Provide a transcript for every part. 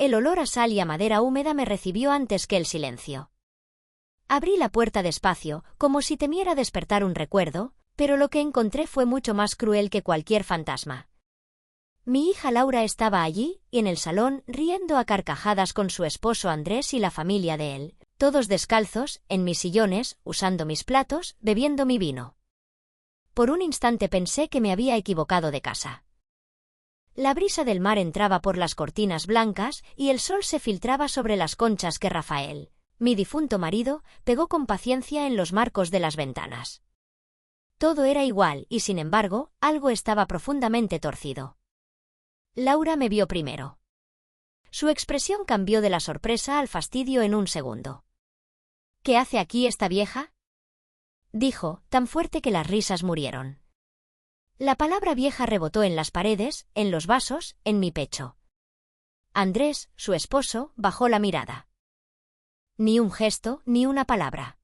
El olor a sal y a madera húmeda me recibió antes que el silencio. Abrí la puerta despacio, como si temiera despertar un recuerdo, pero lo que encontré fue mucho más cruel que cualquier fantasma. Mi hija Laura estaba allí, y en el salón, riendo a carcajadas con su esposo Andrés y la familia de él, todos descalzos, en mis sillones, usando mis platos, bebiendo mi vino. Por un instante pensé que me había equivocado de casa. La brisa del mar entraba por las cortinas blancas y el sol se filtraba sobre las conchas que Rafael, mi difunto marido, pegó con paciencia en los marcos de las ventanas. Todo era igual y, sin embargo, algo estaba profundamente torcido. Laura me vio primero. Su expresión cambió de la sorpresa al fastidio en un segundo. ¿Qué hace aquí esta vieja?, dijo, tan fuerte que las risas murieron. La palabra vieja rebotó en las paredes, en los vasos, en mi pecho. Andrés, su esposo, bajó la mirada. Ni un gesto, ni una palabra.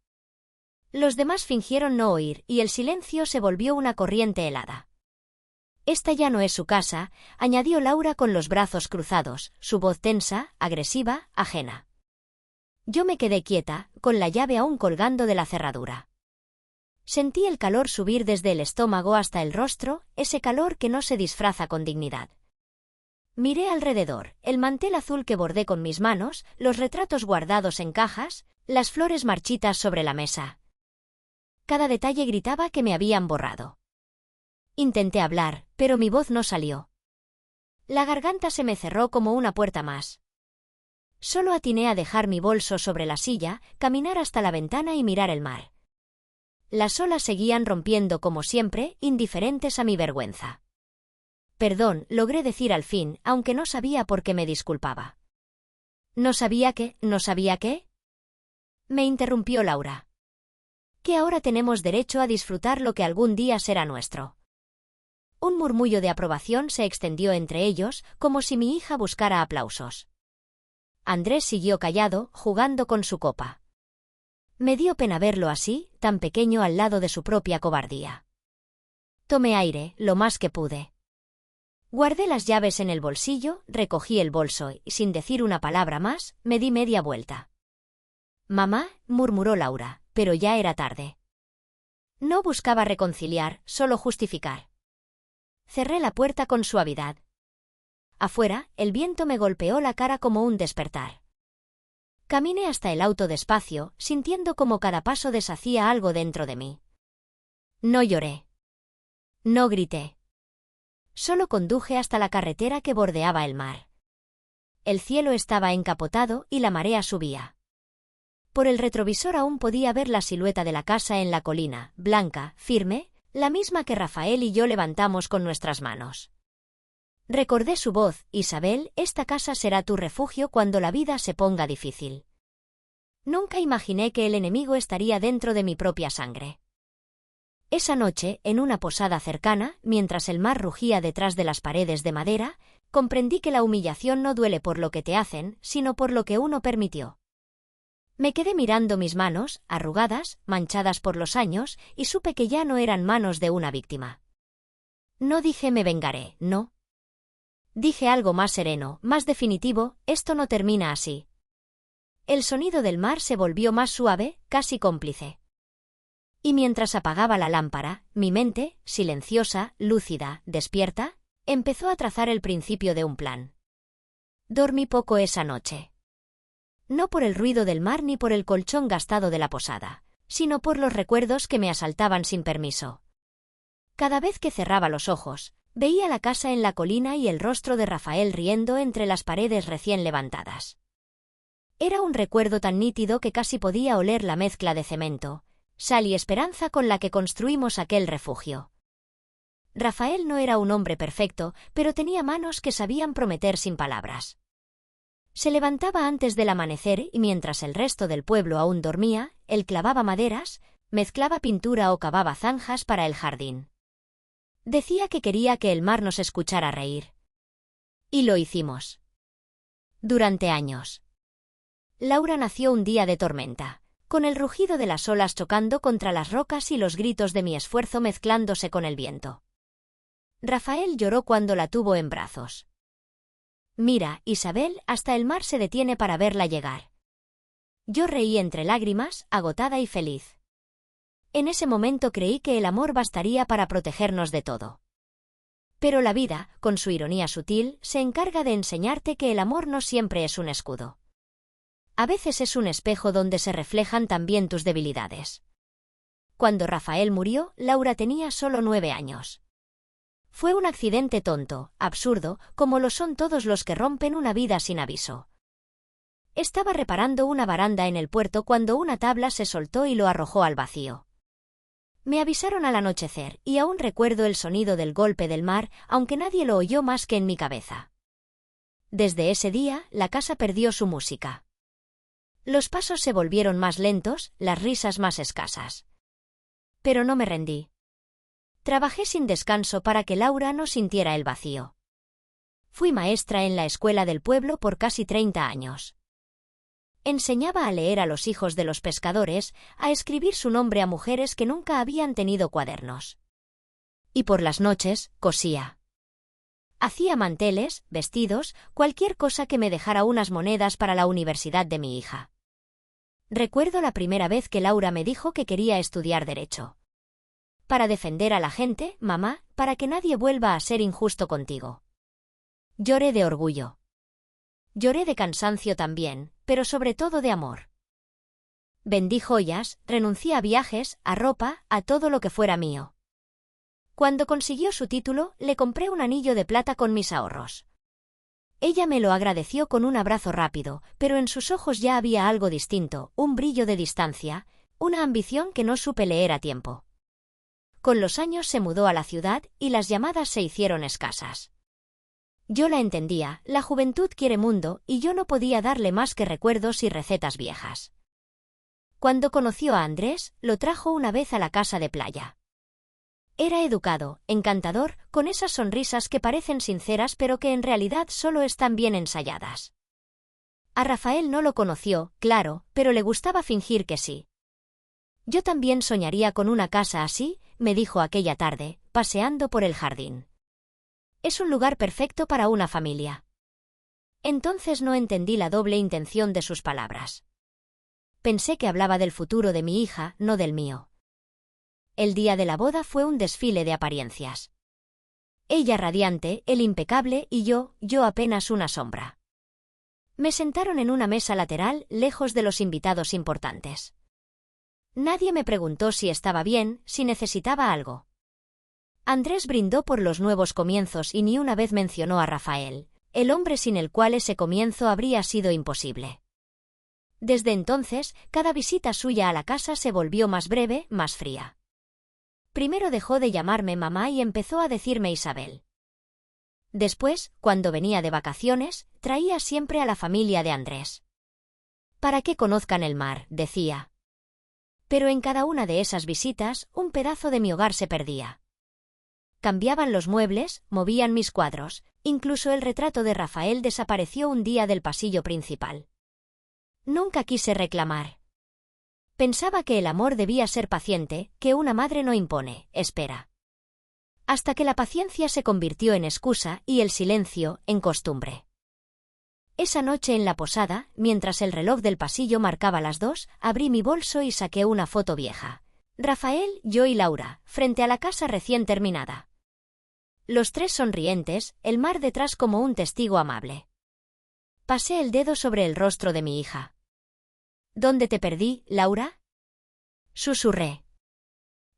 Los demás fingieron no oír y el silencio se volvió una corriente helada. Esta ya no es su casa, añadió Laura con los brazos cruzados, su voz tensa, agresiva, ajena. Yo me quedé quieta, con la llave aún colgando de la cerradura. Sentí el calor subir desde el estómago hasta el rostro, ese calor que no se disfraza con dignidad. Miré alrededor, el mantel azul que bordé con mis manos, los retratos guardados en cajas, las flores marchitas sobre la mesa. Cada detalle gritaba que me habían borrado. Intenté hablar, pero mi voz no salió. La garganta se me cerró como una puerta más. Solo atiné a dejar mi bolso sobre la silla, caminar hasta la ventana y mirar el mar. Las olas seguían rompiendo como siempre, indiferentes a mi vergüenza. Perdón, logré decir al fin, aunque no sabía por qué me disculpaba. ¿No sabía qué? Me interrumpió Laura. Que ahora tenemos derecho a disfrutar lo que algún día será nuestro. Un murmullo de aprobación se extendió entre ellos, como si mi hija buscara aplausos. Andrés siguió callado, jugando con su copa. Me dio pena verlo así, tan pequeño al lado de su propia cobardía. Tomé aire, lo más que pude. Guardé las llaves en el bolsillo, recogí el bolso y, sin decir una palabra más, me di media vuelta. «Mamá», murmuró Laura, pero ya era tarde. No buscaba reconciliar, solo justificar. Cerré la puerta con suavidad. Afuera, el viento me golpeó la cara como un despertar. Caminé hasta el auto despacio, sintiendo como cada paso deshacía algo dentro de mí. No lloré. No grité. Solo conduje hasta la carretera que bordeaba el mar. El cielo estaba encapotado y la marea subía. Por el retrovisor aún podía ver la silueta de la casa en la colina, blanca, firme, la misma que Rafael y yo levantamos con nuestras manos. Recordé su voz: «Isabel, esta casa será tu refugio cuando la vida se ponga difícil». Nunca imaginé que el enemigo estaría dentro de mi propia sangre. Esa noche, en una posada cercana, mientras el mar rugía detrás de las paredes de madera, comprendí que la humillación no duele por lo que te hacen, sino por lo que uno permitió. Me quedé mirando mis manos, arrugadas, manchadas por los años, y supe que ya no eran manos de una víctima. No dije «me vengaré», no. Dije algo más sereno, más definitivo: «esto no termina así». El sonido del mar se volvió más suave, casi cómplice. Y mientras apagaba la lámpara, mi mente, silenciosa, lúcida, despierta, empezó a trazar el principio de un plan. Dormí poco esa noche. No por el ruido del mar ni por el colchón gastado de la posada, sino por los recuerdos que me asaltaban sin permiso. Cada vez que cerraba los ojos, veía la casa en la colina y el rostro de Rafael riendo entre las paredes recién levantadas. Era un recuerdo tan nítido que casi podía oler la mezcla de cemento, sal y esperanza con la que construimos aquel refugio. Rafael no era un hombre perfecto, pero tenía manos que sabían prometer sin palabras. Se levantaba antes del amanecer y mientras el resto del pueblo aún dormía, él clavaba maderas, mezclaba pintura o cavaba zanjas para el jardín. Decía que quería que el mar nos escuchara reír. Y lo hicimos. Durante años. Laura nació un día de tormenta, con el rugido de las olas chocando contra las rocas y los gritos de mi esfuerzo mezclándose con el viento. Rafael lloró cuando la tuvo en brazos. Mira, Isabel, hasta el mar se detiene para verla llegar. Yo reí entre lágrimas, agotada y feliz. En ese momento creí que el amor bastaría para protegernos de todo. Pero la vida, con su ironía sutil, se encarga de enseñarte que el amor no siempre es un escudo. A veces es un espejo donde se reflejan también tus debilidades. Cuando Rafael murió, Laura tenía solo 9 años. Fue un accidente tonto, absurdo, como lo son todos los que rompen una vida sin aviso. Estaba reparando una baranda en el puerto cuando una tabla se soltó y lo arrojó al vacío. Me avisaron al anochecer, y aún recuerdo el sonido del golpe del mar, aunque nadie lo oyó más que en mi cabeza. Desde ese día, la casa perdió su música. Los pasos se volvieron más lentos, las risas más escasas. Pero no me rendí. Trabajé sin descanso para que Laura no sintiera el vacío. Fui maestra en la escuela del pueblo por casi 30 años. Enseñaba a leer a los hijos de los pescadores, a escribir su nombre a mujeres que nunca habían tenido cuadernos. Y por las noches, cosía. Hacía manteles, vestidos, cualquier cosa que me dejara unas monedas para la universidad de mi hija. Recuerdo la primera vez que Laura me dijo que quería estudiar Derecho. Para defender a la gente, mamá, para que nadie vuelva a ser injusto contigo. Lloré de orgullo. Lloré de cansancio también, pero sobre todo de amor. Vendí joyas, renuncié a viajes, a ropa, a todo lo que fuera mío. Cuando consiguió su título, le compré un anillo de plata con mis ahorros. Ella me lo agradeció con un abrazo rápido, pero en sus ojos ya había algo distinto, un brillo de distancia, una ambición que no supe leer a tiempo. Con los años se mudó a la ciudad y las llamadas se hicieron escasas. Yo la entendía, la juventud quiere mundo, y yo no podía darle más que recuerdos y recetas viejas. Cuando conoció a Andrés, lo trajo una vez a la casa de playa. Era educado, encantador, con esas sonrisas que parecen sinceras pero que en realidad solo están bien ensayadas. A Rafael no lo conoció, claro, pero le gustaba fingir que sí. Yo también soñaría con una casa así, me dijo aquella tarde, paseando por el jardín. Es un lugar perfecto para una familia. Entonces no entendí la doble intención de sus palabras. Pensé que hablaba del futuro de mi hija, no del mío. El día de la boda fue un desfile de apariencias. Ella radiante, él impecable y yo apenas una sombra. Me sentaron en una mesa lateral, lejos de los invitados importantes. Nadie me preguntó si estaba bien, si necesitaba algo. Andrés brindó por los nuevos comienzos y ni una vez mencionó a Rafael, el hombre sin el cual ese comienzo habría sido imposible. Desde entonces, cada visita suya a la casa se volvió más breve, más fría. Primero dejó de llamarme mamá y empezó a decirme Isabel. Después, cuando venía de vacaciones, traía siempre a la familia de Andrés. Para que conozcan el mar, decía. Pero en cada una de esas visitas, un pedazo de mi hogar se perdía. Cambiaban los muebles, movían mis cuadros, incluso el retrato de Rafael desapareció un día del pasillo principal. Nunca quise reclamar. Pensaba que el amor debía ser paciente, que una madre no impone, espera. Hasta que la paciencia se convirtió en excusa y el silencio en costumbre. Esa noche en la posada, mientras el reloj del pasillo marcaba las 2, abrí mi bolso y saqué una foto vieja. Rafael, yo y Laura, frente a la casa recién terminada. Los tres sonrientes, el mar detrás como un testigo amable. Pasé el dedo sobre el rostro de mi hija. ¿Dónde te perdí, Laura? Susurré.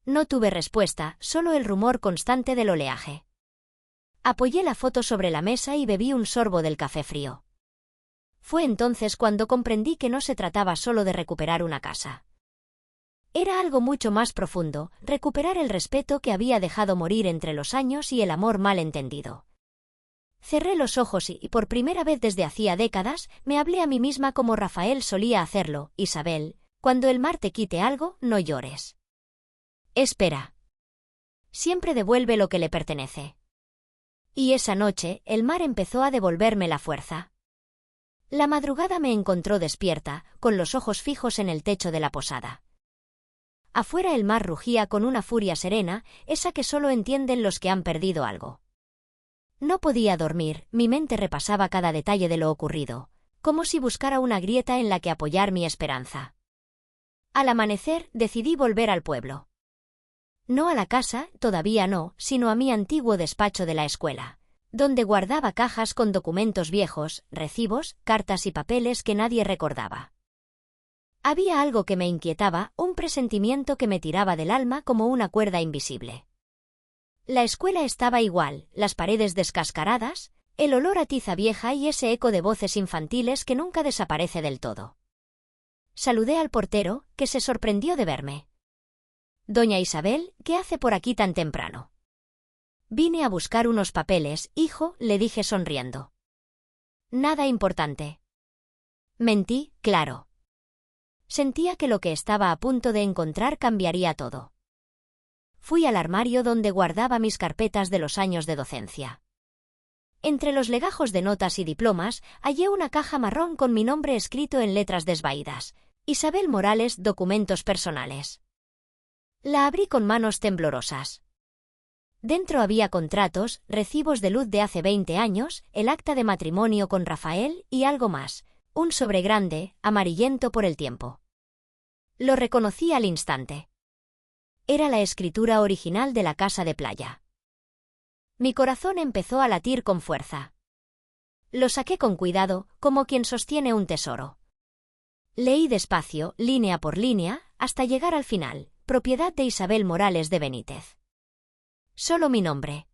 No tuve respuesta, solo el rumor constante del oleaje. Apoyé la foto sobre la mesa y bebí un sorbo del café frío. Fue entonces cuando comprendí que no se trataba solo de recuperar una casa. Era algo mucho más profundo, recuperar el respeto que había dejado morir entre los años y el amor mal entendido. Cerré los ojos y, por primera vez desde hacía décadas, me hablé a mí misma como Rafael solía hacerlo, Isabel, cuando el mar te quite algo, no llores. Espera. Siempre devuelve lo que le pertenece. Y esa noche, el mar empezó a devolverme la fuerza. La madrugada me encontró despierta, con los ojos fijos en el techo de la posada. Afuera el mar rugía con una furia serena, esa que solo entienden los que han perdido algo. No podía dormir, mi mente repasaba cada detalle de lo ocurrido, como si buscara una grieta en la que apoyar mi esperanza. Al amanecer, decidí volver al pueblo. No a la casa, todavía no, sino a mi antiguo despacho de la escuela, donde guardaba cajas con documentos viejos, recibos, cartas y papeles que nadie recordaba. Había algo que me inquietaba, un presentimiento que me tiraba del alma como una cuerda invisible. La escuela estaba igual, las paredes descascaradas, el olor a tiza vieja y ese eco de voces infantiles que nunca desaparece del todo. Saludé al portero, que se sorprendió de verme. «Doña Isabel, ¿qué hace por aquí tan temprano?» «Vine a buscar unos papeles, hijo», le dije sonriendo. «Nada importante». Mentí, claro. Sentía que lo que estaba a punto de encontrar cambiaría todo. Fui al armario donde guardaba mis carpetas de los años de docencia. Entre los legajos de notas y diplomas hallé una caja marrón con mi nombre escrito en letras desvaídas: Isabel Morales, documentos personales. La abrí con manos temblorosas. Dentro había contratos, recibos de luz de hace 20 años, el acta de matrimonio con Rafael y algo más, un sobre grande, amarillento por el tiempo. Lo reconocí al instante. Era la escritura original de la casa de playa. Mi corazón empezó a latir con fuerza. Lo saqué con cuidado, como quien sostiene un tesoro. Leí despacio, línea por línea, hasta llegar al final: propiedad de Isabel Morales de Benítez. Solo mi nombre.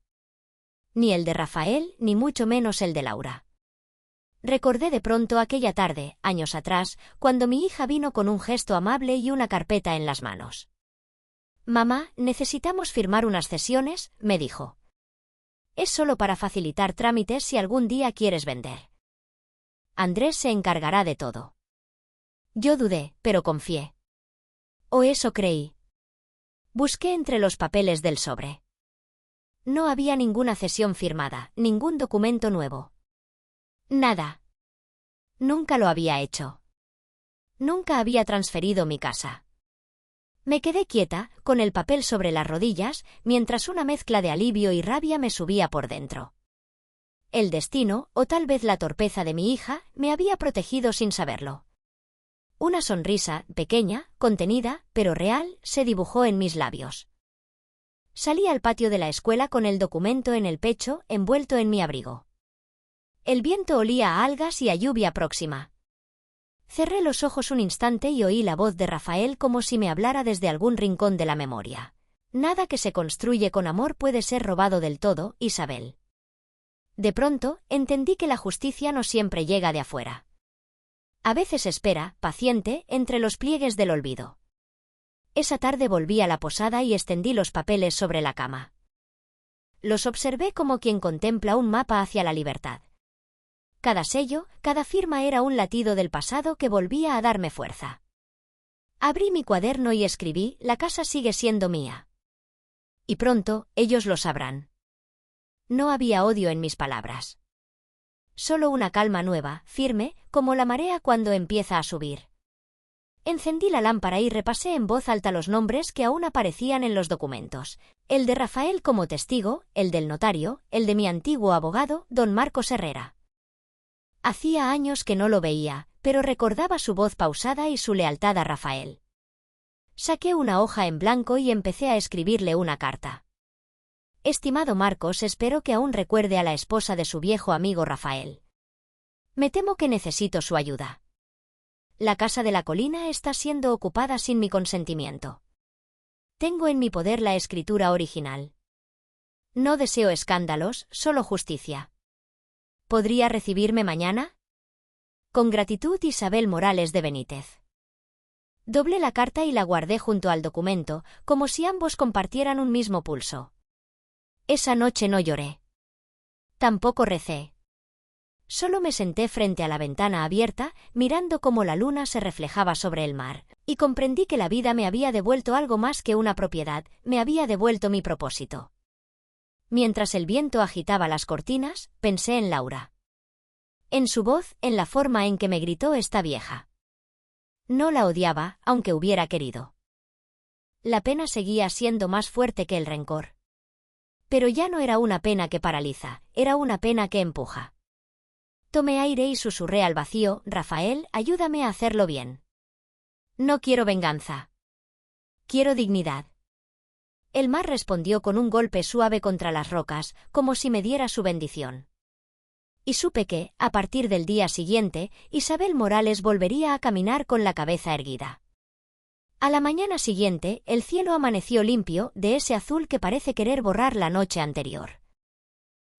Ni el de Rafael, ni mucho menos el de Laura. Recordé de pronto aquella tarde, años atrás, cuando mi hija vino con un gesto amable y una carpeta en las manos. «Mamá, necesitamos firmar unas cesiones», me dijo. «Es solo para facilitar trámites si algún día quieres vender. Andrés se encargará de todo». Yo dudé, pero confié. O eso creí. Busqué entre los papeles del sobre. No había ninguna cesión firmada, ningún documento nuevo. Nada. Nunca lo había hecho. Nunca había transferido mi casa. Me quedé quieta, con el papel sobre las rodillas, mientras una mezcla de alivio y rabia me subía por dentro. El destino, o tal vez la torpeza de mi hija, me había protegido sin saberlo. Una sonrisa, pequeña, contenida, pero real, se dibujó en mis labios. Salí al patio de la escuela con el documento en el pecho, envuelto en mi abrigo. El viento olía a algas y a lluvia próxima. Cerré los ojos un instante y oí la voz de Rafael como si me hablara desde algún rincón de la memoria. «Nada que se construye con amor puede ser robado del todo, Isabel». De pronto, entendí que la justicia no siempre llega de afuera. A veces espera, paciente, entre los pliegues del olvido. Esa tarde volví a la posada y extendí los papeles sobre la cama. Los observé como quien contempla un mapa hacia la libertad. Cada sello, cada firma era un latido del pasado que volvía a darme fuerza. Abrí mi cuaderno y escribí: «La casa sigue siendo mía. Y pronto, ellos lo sabrán». No había odio en mis palabras. Solo una calma nueva, firme, como la marea cuando empieza a subir. Encendí la lámpara y repasé en voz alta los nombres que aún aparecían en los documentos: el de Rafael como testigo, el del notario, el de mi antiguo abogado, don Marcos Herrera. Hacía años que no lo veía, pero recordaba su voz pausada y su lealtad a Rafael. Saqué una hoja en blanco y empecé a escribirle una carta. «Estimado Marcos, espero que aún recuerde a la esposa de su viejo amigo Rafael. Me temo que necesito su ayuda. La casa de la colina está siendo ocupada sin mi consentimiento. Tengo en mi poder la escritura original. No deseo escándalos, solo justicia. ¿Podría recibirme mañana? Con gratitud, Isabel Morales de Benítez». Doblé la carta y la guardé junto al documento, como si ambos compartieran un mismo pulso. Esa noche no lloré. Tampoco recé. Solo me senté frente a la ventana abierta, mirando cómo la luna se reflejaba sobre el mar, y comprendí que la vida me había devuelto algo más que una propiedad, me había devuelto mi propósito. Mientras el viento agitaba las cortinas, pensé en Laura. En su voz, en la forma en que me gritó esta vieja. No la odiaba, aunque hubiera querido. La pena seguía siendo más fuerte que el rencor. Pero ya no era una pena que paraliza, era una pena que empuja. Tomé aire y susurré al vacío: Rafael, ayúdame a hacerlo bien. No quiero venganza. Quiero dignidad. El mar respondió con un golpe suave contra las rocas, como si me diera su bendición. Y supe que, a partir del día siguiente, Isabel Morales volvería a caminar con la cabeza erguida. A la mañana siguiente, el cielo amaneció limpio, de ese azul que parece querer borrar la noche anterior.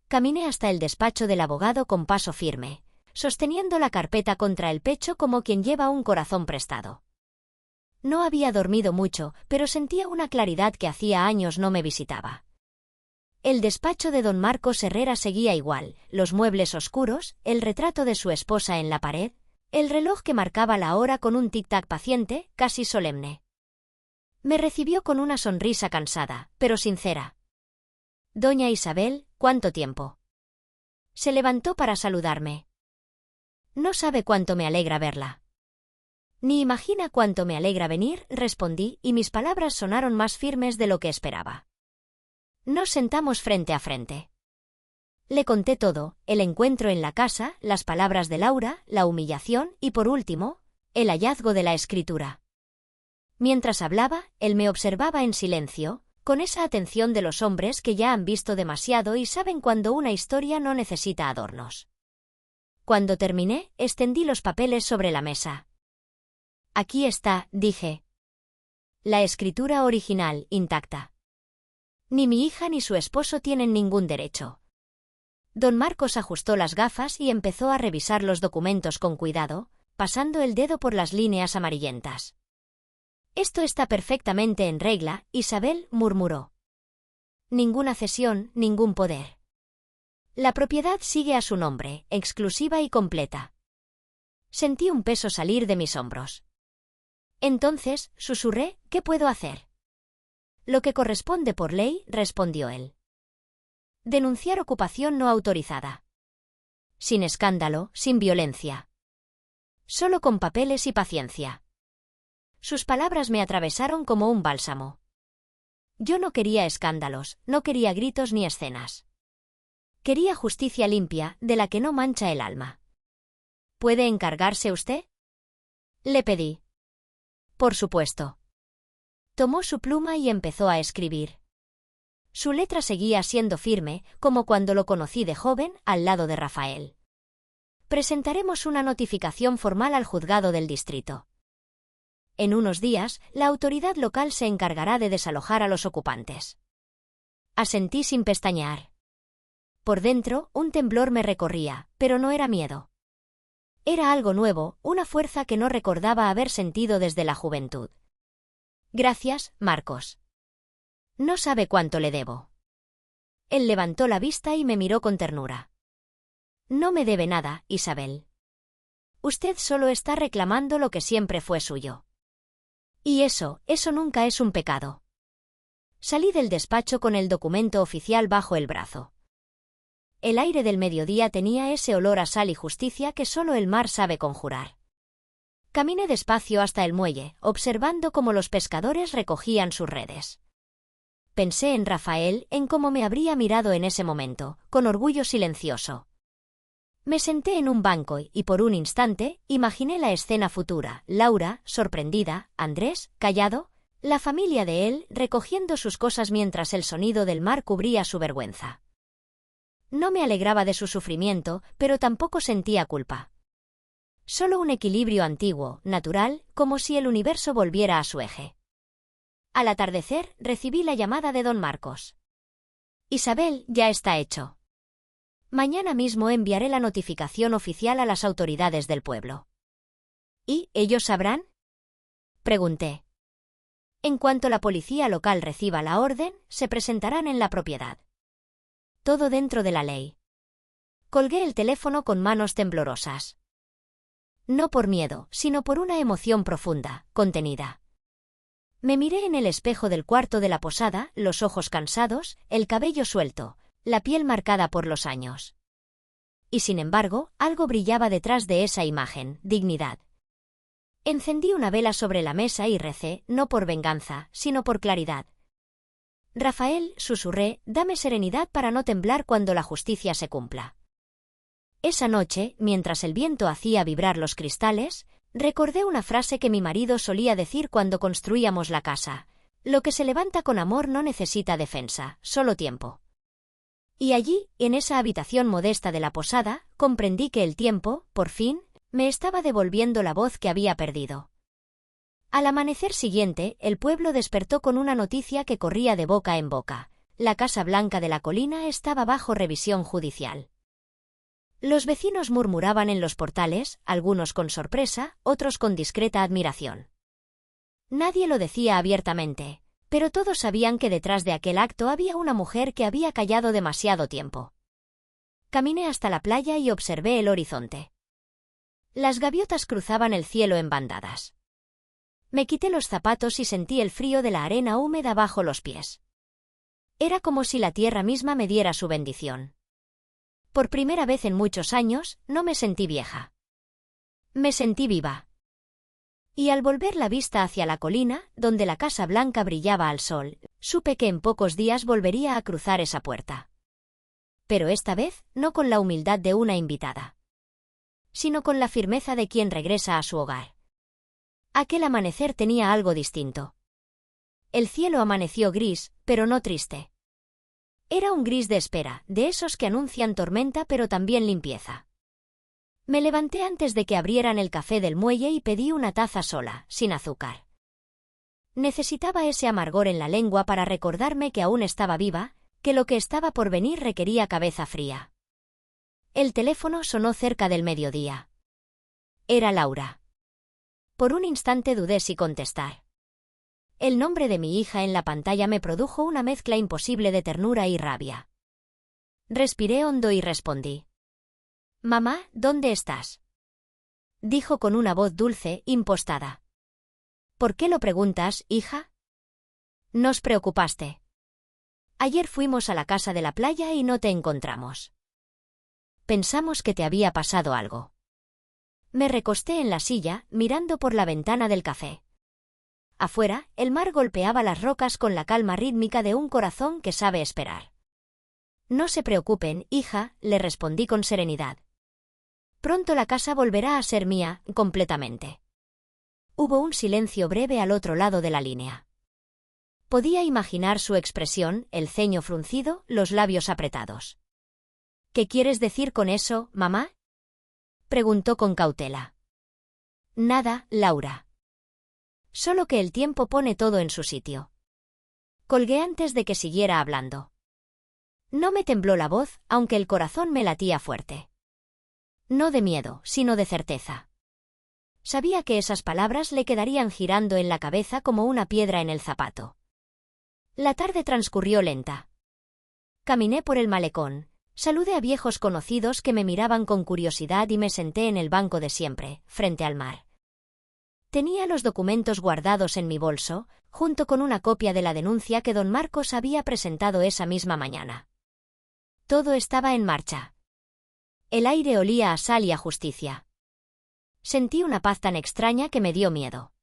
Caminé hasta el despacho del abogado con paso firme, sosteniendo la carpeta contra el pecho como quien lleva un corazón prestado. No había dormido mucho, pero sentía una claridad que hacía años no me visitaba. El despacho de don Marcos Herrera seguía igual, los muebles oscuros, el retrato de su esposa en la pared, el reloj que marcaba la hora con un tic-tac paciente, casi solemne. Me recibió con una sonrisa cansada, pero sincera. Doña Isabel, ¿cuánto tiempo? Se levantó para saludarme. No sabe cuánto me alegra verla. Ni imagina cuánto me alegra venir, respondí, y mis palabras sonaron más firmes de lo que esperaba. Nos sentamos frente a frente. Le conté todo, el encuentro en la casa, las palabras de Laura, la humillación y, por último, el hallazgo de la escritura. Mientras hablaba, él me observaba en silencio, con esa atención de los hombres que ya han visto demasiado y saben cuando una historia no necesita adornos. Cuando terminé, extendí los papeles sobre la mesa. Aquí está, dije. La escritura original, intacta. Ni mi hija ni su esposo tienen ningún derecho. Don Marcos ajustó las gafas y empezó a revisar los documentos con cuidado, pasando el dedo por las líneas amarillentas. Esto está perfectamente en regla, Isabel, murmuró. Ninguna cesión, ningún poder. La propiedad sigue a su nombre, exclusiva y completa. Sentí un peso salir de mis hombros. Entonces, susurré, ¿qué puedo hacer? Lo que corresponde por ley, respondió él. Denunciar ocupación no autorizada. Sin escándalo, sin violencia. Solo con papeles y paciencia. Sus palabras me atravesaron como un bálsamo. Yo no quería escándalos, no quería gritos ni escenas. Quería justicia limpia, de la que no mancha el alma. ¿Puede encargarse usted? Le pedí. Por supuesto. Tomó su pluma y empezó a escribir. Su letra seguía siendo firme, como cuando lo conocí de joven, al lado de Rafael. Presentaremos una notificación formal al juzgado del distrito. En unos días, la autoridad local se encargará de desalojar a los ocupantes. Asentí sin pestañear. Por dentro, un temblor me recorría, pero no era miedo. Era algo nuevo, una fuerza que no recordaba haber sentido desde la juventud. Gracias, Marcos. No sabe cuánto le debo. Él levantó la vista y me miró con ternura. No me debe nada, Isabel. Usted solo está reclamando lo que siempre fue suyo. Y eso nunca es un pecado. Salí del despacho con el documento oficial bajo el brazo. El aire del mediodía tenía ese olor a sal y justicia que solo el mar sabe conjurar. Caminé despacio hasta el muelle, observando cómo los pescadores recogían sus redes. Pensé en Rafael, en cómo me habría mirado en ese momento, con orgullo silencioso. Me senté en un banco y por un instante, imaginé la escena futura, Laura, sorprendida, Andrés, callado, la familia de él, recogiendo sus cosas mientras el sonido del mar cubría su vergüenza. No me alegraba de su sufrimiento, pero tampoco sentía culpa. Solo un equilibrio antiguo, natural, como si el universo volviera a su eje. Al atardecer, recibí la llamada de don Marcos. Isabel, ya está hecho. Mañana mismo enviaré la notificación oficial a las autoridades del pueblo. ¿Y ellos sabrán? Pregunté. En cuanto la policía local reciba la orden, se presentarán en la propiedad. Todo dentro de la ley. Colgué el teléfono con manos temblorosas. No por miedo, sino por una emoción profunda, contenida. Me miré en el espejo del cuarto de la posada, los ojos cansados, el cabello suelto, la piel marcada por los años. Y sin embargo, algo brillaba detrás de esa imagen, dignidad. Encendí una vela sobre la mesa y recé, no por venganza, sino por claridad. Rafael, susurré, dame serenidad para no temblar cuando la justicia se cumpla. Esa noche, mientras el viento hacía vibrar los cristales, recordé una frase que mi marido solía decir cuando construíamos la casa: lo que se levanta con amor no necesita defensa, solo tiempo. Y allí, en esa habitación modesta de la posada, comprendí que el tiempo, por fin, me estaba devolviendo la voz que había perdido. Al amanecer siguiente, el pueblo despertó con una noticia que corría de boca en boca: la Casa Blanca de la colina estaba bajo revisión judicial. Los vecinos murmuraban en los portales, algunos con sorpresa, otros con discreta admiración. Nadie lo decía abiertamente, pero todos sabían que detrás de aquel acto había una mujer que había callado demasiado tiempo. Caminé hasta la playa y observé el horizonte. Las gaviotas cruzaban el cielo en bandadas. Me quité los zapatos y sentí el frío de la arena húmeda bajo los pies. Era como si la tierra misma me diera su bendición. Por primera vez en muchos años, no me sentí vieja. Me sentí viva. Y al volver la vista hacia la colina, donde la Casa Blanca brillaba al sol, supe que en pocos días volvería a cruzar esa puerta. Pero esta vez, no con la humildad de una invitada, sino con la firmeza de quien regresa a su hogar. Aquel amanecer tenía algo distinto. El cielo amaneció gris, pero no triste. Era un gris de espera, de esos que anuncian tormenta pero también limpieza. Me levanté antes de que abrieran el café del muelle y pedí una taza sola, sin azúcar. Necesitaba ese amargor en la lengua para recordarme que aún estaba viva, que lo que estaba por venir requería cabeza fría. El teléfono sonó cerca del mediodía. Era Laura. Por un instante dudé si contestar. El nombre de mi hija en la pantalla me produjo una mezcla imposible de ternura y rabia. Respiré hondo y respondí. «Mamá, ¿dónde estás?», dijo con una voz dulce, impostada. «¿Por qué lo preguntas, hija?». «Nos preocupaste. Ayer fuimos a la casa de la playa y no te encontramos. Pensamos que te había pasado algo». Me recosté en la silla, mirando por la ventana del café. Afuera, el mar golpeaba las rocas con la calma rítmica de un corazón que sabe esperar. «No se preocupen, hija», le respondí con serenidad. «Pronto la casa volverá a ser mía, completamente». Hubo un silencio breve al otro lado de la línea. Podía imaginar su expresión, el ceño fruncido, los labios apretados. «¿Qué quieres decir con eso, mamá?», preguntó con cautela. «Nada, Laura. Solo que el tiempo pone todo en su sitio». Colgué antes de que siguiera hablando. No me tembló la voz, aunque el corazón me latía fuerte. No de miedo, sino de certeza. Sabía que esas palabras le quedarían girando en la cabeza como una piedra en el zapato. La tarde transcurrió lenta. Caminé por el malecón, saludé a viejos conocidos que me miraban con curiosidad y me senté en el banco de siempre, frente al mar. Tenía los documentos guardados en mi bolso, junto con una copia de la denuncia que don Marcos había presentado esa misma mañana. Todo estaba en marcha. El aire olía a sal y a justicia. Sentí una paz tan extraña que me dio miedo.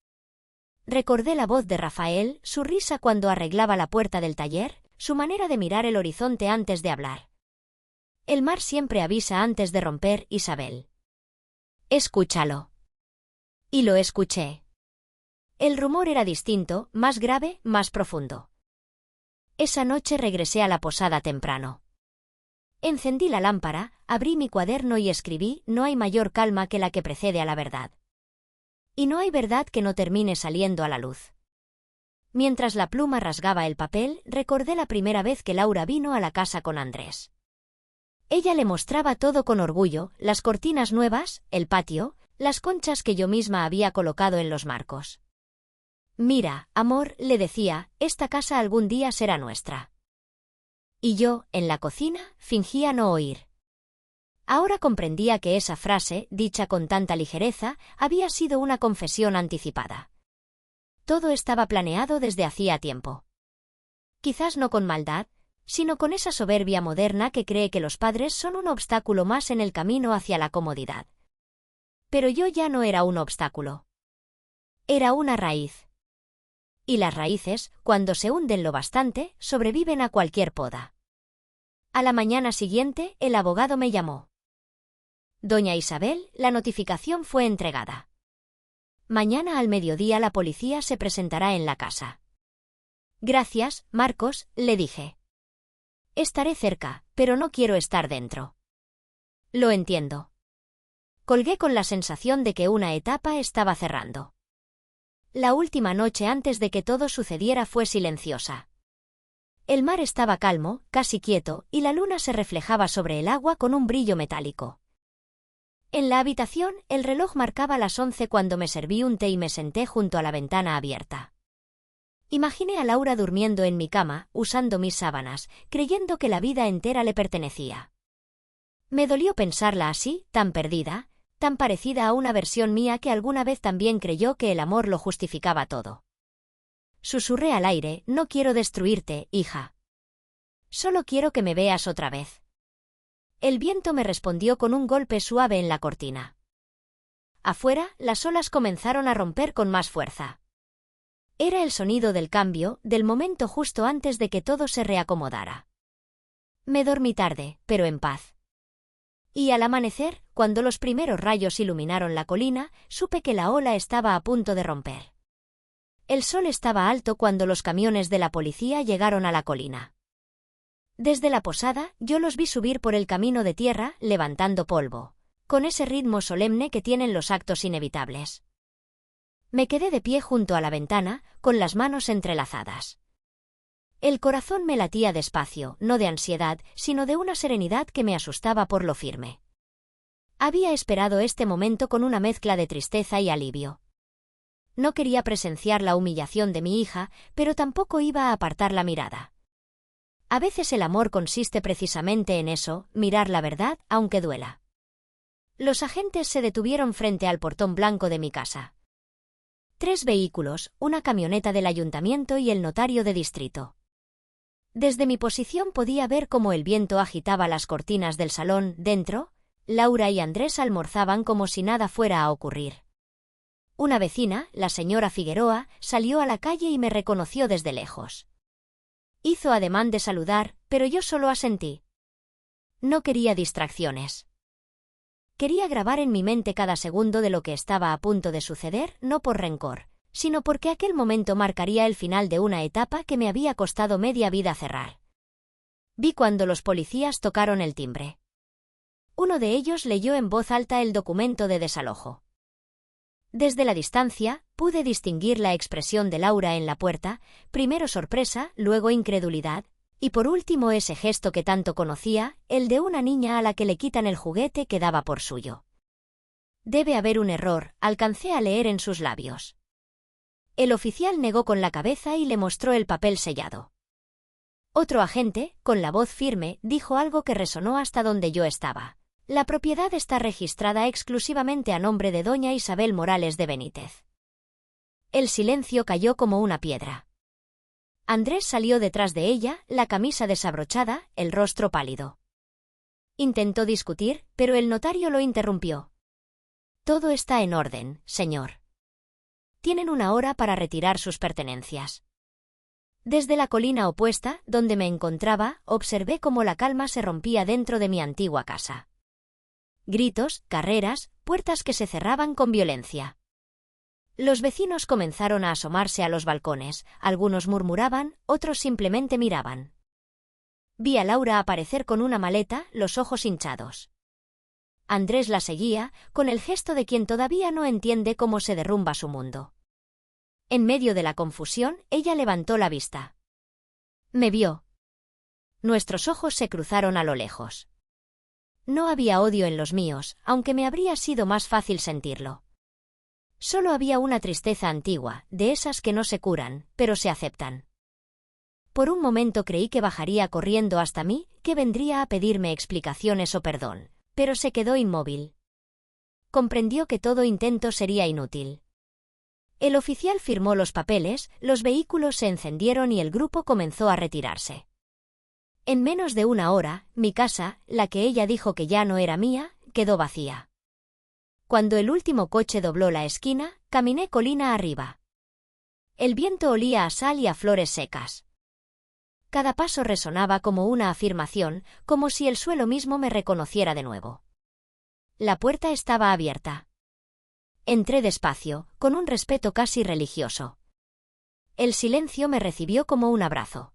Recordé la voz de Rafael, su risa cuando arreglaba la puerta del taller, su manera de mirar el horizonte antes de hablar. El mar siempre avisa antes de romper, Isabel. Escúchalo. Y lo escuché. El rumor era distinto, más grave, más profundo. Esa noche regresé a la posada temprano. Encendí la lámpara, abrí mi cuaderno y escribí: «No hay mayor calma que la que precede a la verdad. Y no hay verdad que no termine saliendo a la luz». Mientras la pluma rasgaba el papel, recordé la primera vez que Laura vino a la casa con Andrés. Ella le mostraba todo con orgullo: las cortinas nuevas, el patio, las conchas que yo misma había colocado en los marcos. «Mira, amor», le decía, «esta casa algún día será nuestra». Y yo, en la cocina, fingía no oír. Ahora comprendía que esa frase, dicha con tanta ligereza, había sido una confesión anticipada. Todo estaba planeado desde hacía tiempo. Quizás no con maldad, sino con esa soberbia moderna que cree que los padres son un obstáculo más en el camino hacia la comodidad. Pero yo ya no era un obstáculo. Era una raíz. y las raíces, cuando se hunden lo bastante, sobreviven a cualquier poda. A la mañana siguiente, el abogado me llamó. Doña Isabel, la notificación fue entregada. Mañana al mediodía la policía se presentará en la casa. Gracias, Marcos, le dije. Estaré cerca, pero no quiero estar dentro. Lo entiendo. Colgué con la sensación de que una etapa estaba cerrando. La última noche antes de que todo sucediera fue silenciosa. El mar estaba calmo, casi quieto, y la luna se reflejaba sobre el agua con un brillo metálico. En la habitación, el reloj marcaba las 11 cuando me serví un té y me senté junto a la ventana abierta. Imaginé a Laura durmiendo en mi cama, usando mis sábanas, creyendo que la vida entera le pertenecía. Me dolió pensarla así, tan perdida, tan parecida a una versión mía que alguna vez también creyó que el amor lo justificaba todo. Susurré al aire, no quiero destruirte, hija. Solo quiero que me veas otra vez. El viento me respondió con un golpe suave en la cortina. Afuera, las olas comenzaron a romper con más fuerza. Era el sonido del cambio, del momento justo antes de que todo se reacomodara. Me dormí tarde, pero en paz. Y al amanecer, cuando los primeros rayos iluminaron la colina, supe que la ola estaba a punto de romper. El sol estaba alto cuando los camiones de la policía llegaron a la colina. Desde la posada, yo los vi subir por el camino de tierra, levantando polvo, con ese ritmo solemne que tienen los actos inevitables. Me quedé de pie junto a la ventana, con las manos entrelazadas. El corazón me latía despacio, no de ansiedad, sino de una serenidad que me asustaba por lo firme. Había esperado este momento con una mezcla de tristeza y alivio. No quería presenciar la humillación de mi hija, pero tampoco iba a apartar la mirada. A veces el amor consiste precisamente en eso, mirar la verdad, aunque duela. Los agentes se detuvieron frente al portón blanco de mi casa. 3 vehículos, una camioneta del ayuntamiento y el notario de distrito. Desde mi posición podía ver cómo el viento agitaba las cortinas del salón. Dentro, Laura y Andrés almorzaban como si nada fuera a ocurrir. Una vecina, la señora Figueroa, salió a la calle y me reconoció desde lejos. Hizo ademán de saludar, pero yo solo asentí. No quería distracciones. Quería grabar en mi mente cada segundo de lo que estaba a punto de suceder, no por rencor, sino porque aquel momento marcaría el final de una etapa que me había costado media vida cerrar. Vi cuando los policías tocaron el timbre. Uno de ellos leyó en voz alta el documento de desalojo. Desde la distancia, pude distinguir la expresión de Laura en la puerta, primero sorpresa, luego incredulidad, y por último ese gesto que tanto conocía, el de una niña a la que le quitan el juguete que daba por suyo. Debe haber un error, alcancé a leer en sus labios. El oficial negó con la cabeza y le mostró el papel sellado. Otro agente, con la voz firme, dijo algo que resonó hasta donde yo estaba. La propiedad está registrada exclusivamente a nombre de doña Isabel Morales de Benítez. El silencio cayó como una piedra. Andrés salió detrás de ella, la camisa desabrochada, el rostro pálido. Intentó discutir, pero el notario lo interrumpió. Todo está en orden, señor. Tienen 1 hora para retirar sus pertenencias. Desde la colina opuesta, donde me encontraba, observé cómo la calma se rompía dentro de mi antigua casa. Gritos, carreras, puertas que se cerraban con violencia. Los vecinos comenzaron a asomarse a los balcones, algunos murmuraban, otros simplemente miraban. Vi a Laura aparecer con una maleta, los ojos hinchados. Andrés la seguía, con el gesto de quien todavía no entiende cómo se derrumba su mundo. En medio de la confusión, ella levantó la vista. Me vio. Nuestros ojos se cruzaron a lo lejos. No había odio en los míos, aunque me habría sido más fácil sentirlo. Solo había una tristeza antigua, de esas que no se curan, pero se aceptan. Por un momento creí que bajaría corriendo hasta mí, que vendría a pedirme explicaciones o perdón, pero se quedó inmóvil. Comprendió que todo intento sería inútil. El oficial firmó los papeles, los vehículos se encendieron y el grupo comenzó a retirarse. En menos de 1 hora, mi casa, la que ella dijo que ya no era mía, quedó vacía. Cuando el último coche dobló la esquina, caminé colina arriba. El viento olía a sal y a flores secas. Cada paso resonaba como una afirmación, como si el suelo mismo me reconociera de nuevo. La puerta estaba abierta. Entré despacio, con un respeto casi religioso. El silencio me recibió como un abrazo.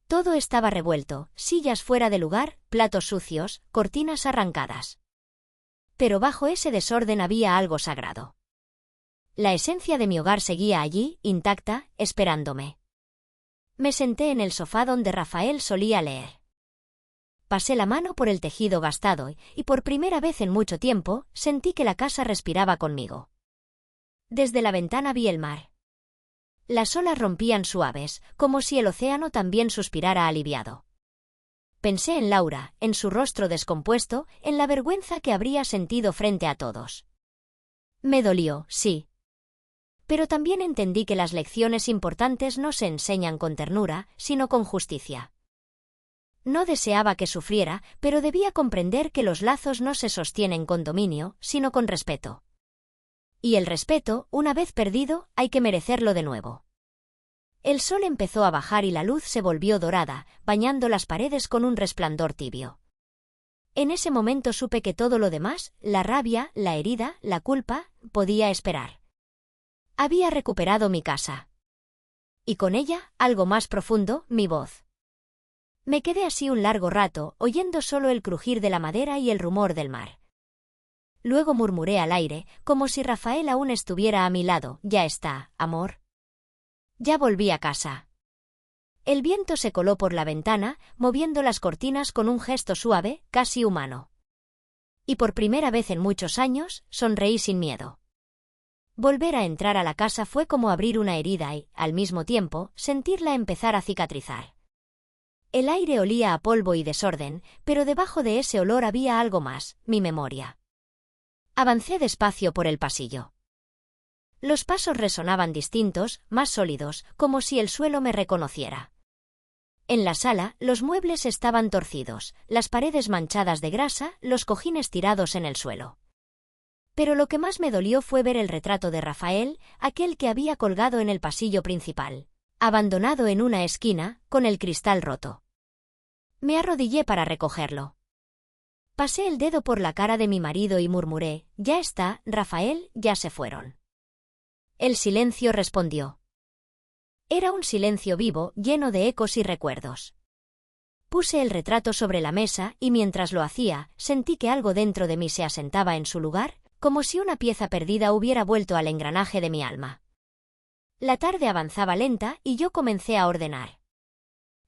Todo estaba revuelto, sillas fuera de lugar, platos sucios, cortinas arrancadas. Pero bajo ese desorden había algo sagrado. La esencia de mi hogar seguía allí, intacta, esperándome. Me senté en el sofá donde Rafael solía leer. Pasé la mano por el tejido gastado y por primera vez en mucho tiempo sentí que la casa respiraba conmigo. Desde la ventana vi el mar. Las olas rompían suaves, como si el océano también suspirara aliviado. Pensé en Laura, en su rostro descompuesto, en la vergüenza que habría sentido frente a todos. Me dolió, sí. Pero también entendí que las lecciones importantes no se enseñan con ternura, sino con justicia. No deseaba que sufriera, pero debía comprender que los lazos no se sostienen con dominio, sino con respeto. Y el respeto, una vez perdido, hay que merecerlo de nuevo. El sol empezó a bajar y la luz se volvió dorada, bañando las paredes con un resplandor tibio. En ese momento supe que todo lo demás, la rabia, la herida, la culpa, podía esperar. Había recuperado mi casa. Y con ella, algo más profundo, mi voz. Me quedé así un largo rato, oyendo solo el crujir de la madera y el rumor del mar. Luego murmuré al aire, como si Rafael aún estuviera a mi lado. Ya está, amor. Ya volví a casa. El viento se coló por la ventana, moviendo las cortinas con un gesto suave, casi humano. Y por primera vez en muchos años, sonreí sin miedo. Volver a entrar a la casa fue como abrir una herida y, al mismo tiempo, sentirla empezar a cicatrizar. El aire olía a polvo y desorden, pero debajo de ese olor había algo más, mi memoria. Avancé despacio por el pasillo. Los pasos resonaban distintos, más sólidos, como si el suelo me reconociera. En la sala, los muebles estaban torcidos, las paredes manchadas de grasa, los cojines tirados en el suelo. Pero lo que más me dolió fue ver el retrato de Rafael, aquel que había colgado en el pasillo principal, abandonado en una esquina, con el cristal roto. Me arrodillé para recogerlo. Pasé el dedo por la cara de mi marido y murmuré, «Ya está, Rafael, ya se fueron». El silencio respondió. Era un silencio vivo, lleno de ecos y recuerdos. Puse el retrato sobre la mesa y mientras lo hacía, sentí que algo dentro de mí se asentaba en su lugar, como si una pieza perdida hubiera vuelto al engranaje de mi alma. La tarde avanzaba lenta y yo comencé a ordenar.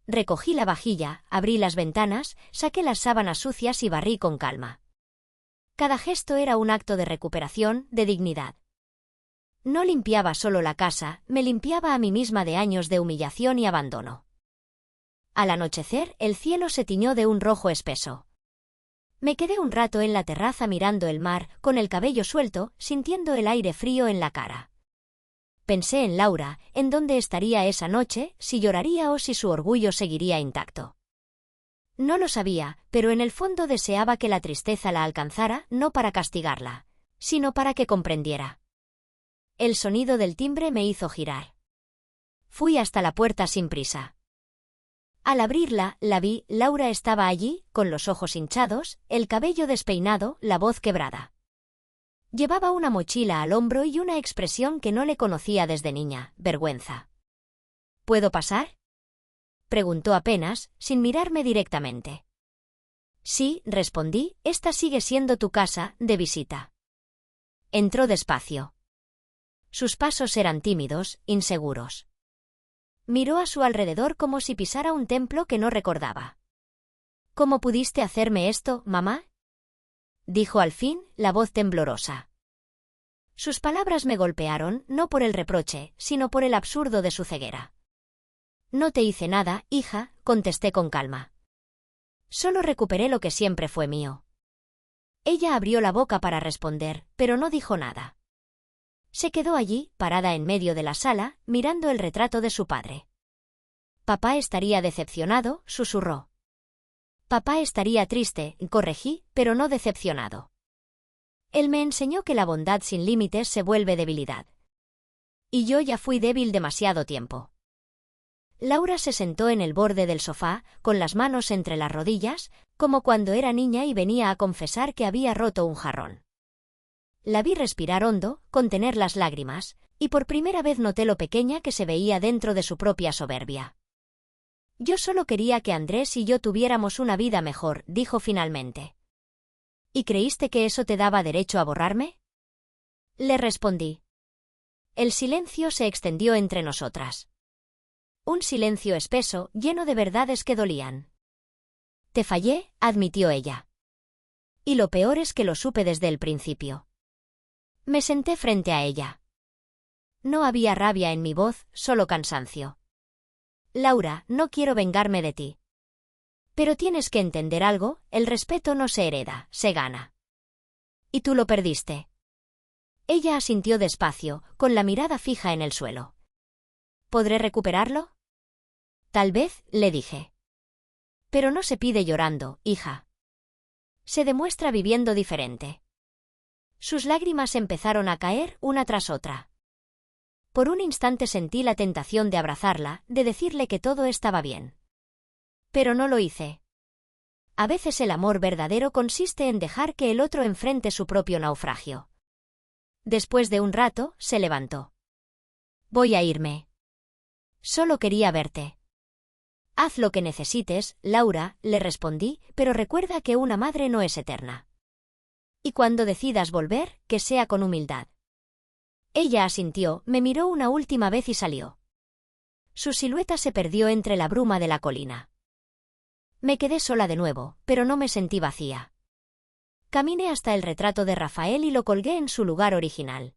Recogí la vajilla, abrí las ventanas, saqué las sábanas sucias y barrí con calma. Cada gesto era un acto de recuperación, de dignidad. No limpiaba solo la casa, me limpiaba a mí misma de años de humillación y abandono. Al anochecer, el cielo se tiñó de un rojo espeso. Me quedé un rato en la terraza mirando el mar, con el cabello suelto, sintiendo el aire frío en la cara. Pensé en Laura, en dónde estaría esa noche, si lloraría o si su orgullo seguiría intacto. No lo sabía, pero en el fondo deseaba que la tristeza la alcanzara, no para castigarla, sino para que comprendiera. El sonido del timbre me hizo girar. Fui hasta la puerta sin prisa. Al abrirla, la vi, Laura estaba allí, con los ojos hinchados, el cabello despeinado, la voz quebrada. Llevaba una mochila al hombro y una expresión que no le conocía desde niña, vergüenza. ¿Puedo pasar?, preguntó apenas, sin mirarme directamente. Sí, respondí, esta sigue siendo tu casa, de visita. Entró despacio. Sus pasos eran tímidos, inseguros. Miró a su alrededor como si pisara un templo que no recordaba. ¿Cómo pudiste hacerme esto, mamá?, dijo al fin, la voz temblorosa. Sus palabras me golpearon, no por el reproche, sino por el absurdo de su ceguera. No te hice nada, hija, contesté con calma. Solo recuperé lo que siempre fue mío. Ella abrió la boca para responder, pero no dijo nada. Se quedó allí, parada en medio de la sala, mirando el retrato de su padre. Papá estaría decepcionado, susurró. Papá estaría triste, corregí, pero no decepcionado. Él me enseñó que la bondad sin límites se vuelve debilidad. Y yo ya fui débil demasiado tiempo. Laura se sentó en el borde del sofá, con las manos entre las rodillas, como cuando era niña y venía a confesar que había roto un jarrón. La vi respirar hondo, contener las lágrimas, y por primera vez noté lo pequeña que se veía dentro de su propia soberbia. Yo solo quería que Andrés y yo tuviéramos una vida mejor, dijo finalmente. ¿Y creíste que eso te daba derecho a borrarme? Le respondí. El silencio se extendió entre nosotras. Un silencio espeso, lleno de verdades que dolían. Te fallé, admitió ella. Y lo peor es que lo supe desde el principio. Me senté frente a ella. No había rabia en mi voz, solo cansancio. Laura, no quiero vengarme de ti. Pero tienes que entender algo, el respeto no se hereda, se gana. Y tú lo perdiste. Ella asintió despacio, con la mirada fija en el suelo. ¿Podré recuperarlo? Tal vez, le dije. Pero no se pide llorando, hija. Se demuestra viviendo diferente. Sus lágrimas empezaron a caer una tras otra. Por un instante sentí la tentación de abrazarla, de decirle que todo estaba bien. Pero no lo hice. A veces el amor verdadero consiste en dejar que el otro enfrente su propio naufragio. Después de un rato, se levantó. Voy a irme. Solo quería verte. Haz lo que necesites, Laura, le respondí, pero recuerda que una madre no es eterna. Y cuando decidas volver, que sea con humildad. Ella asintió, me miró una última vez y salió. Su silueta se perdió entre la bruma de la colina. Me quedé sola de nuevo, pero no me sentí vacía. Caminé hasta el retrato de Rafael y lo colgué en su lugar original.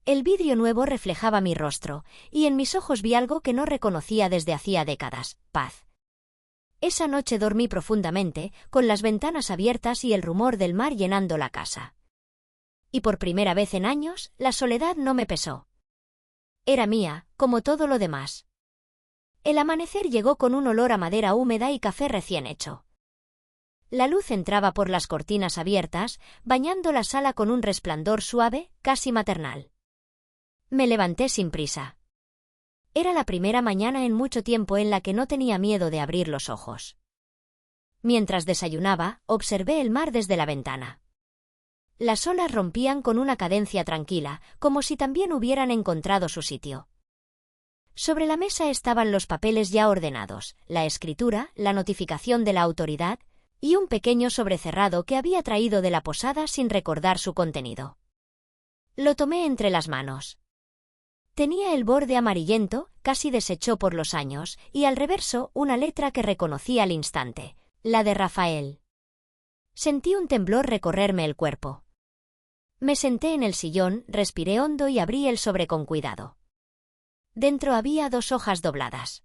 El vidrio nuevo reflejaba mi rostro, y en mis ojos vi algo que no reconocía desde hacía décadas: paz. Esa noche dormí profundamente, con las ventanas abiertas y el rumor del mar llenando la casa. Y por primera vez en años, la soledad no me pesó. Era mía, como todo lo demás. El amanecer llegó con un olor a madera húmeda y café recién hecho. La luz entraba por las cortinas abiertas, bañando la sala con un resplandor suave, casi maternal. Me levanté sin prisa. Era la primera mañana en mucho tiempo en la que no tenía miedo de abrir los ojos. Mientras desayunaba, observé el mar desde la ventana. Las olas rompían con una cadencia tranquila, como si también hubieran encontrado su sitio. Sobre la mesa estaban los papeles ya ordenados, la escritura, la notificación de la autoridad y un pequeño sobrecerrado que había traído de la posada sin recordar su contenido. Lo tomé entre las manos. Tenía el borde amarillento, casi deshecho por los años, y al reverso una letra que reconocí al instante, la de Rafael. Sentí un temblor recorrerme el cuerpo. Me senté en el sillón, respiré hondo y abrí el sobre con cuidado. Dentro había 2 hojas dobladas.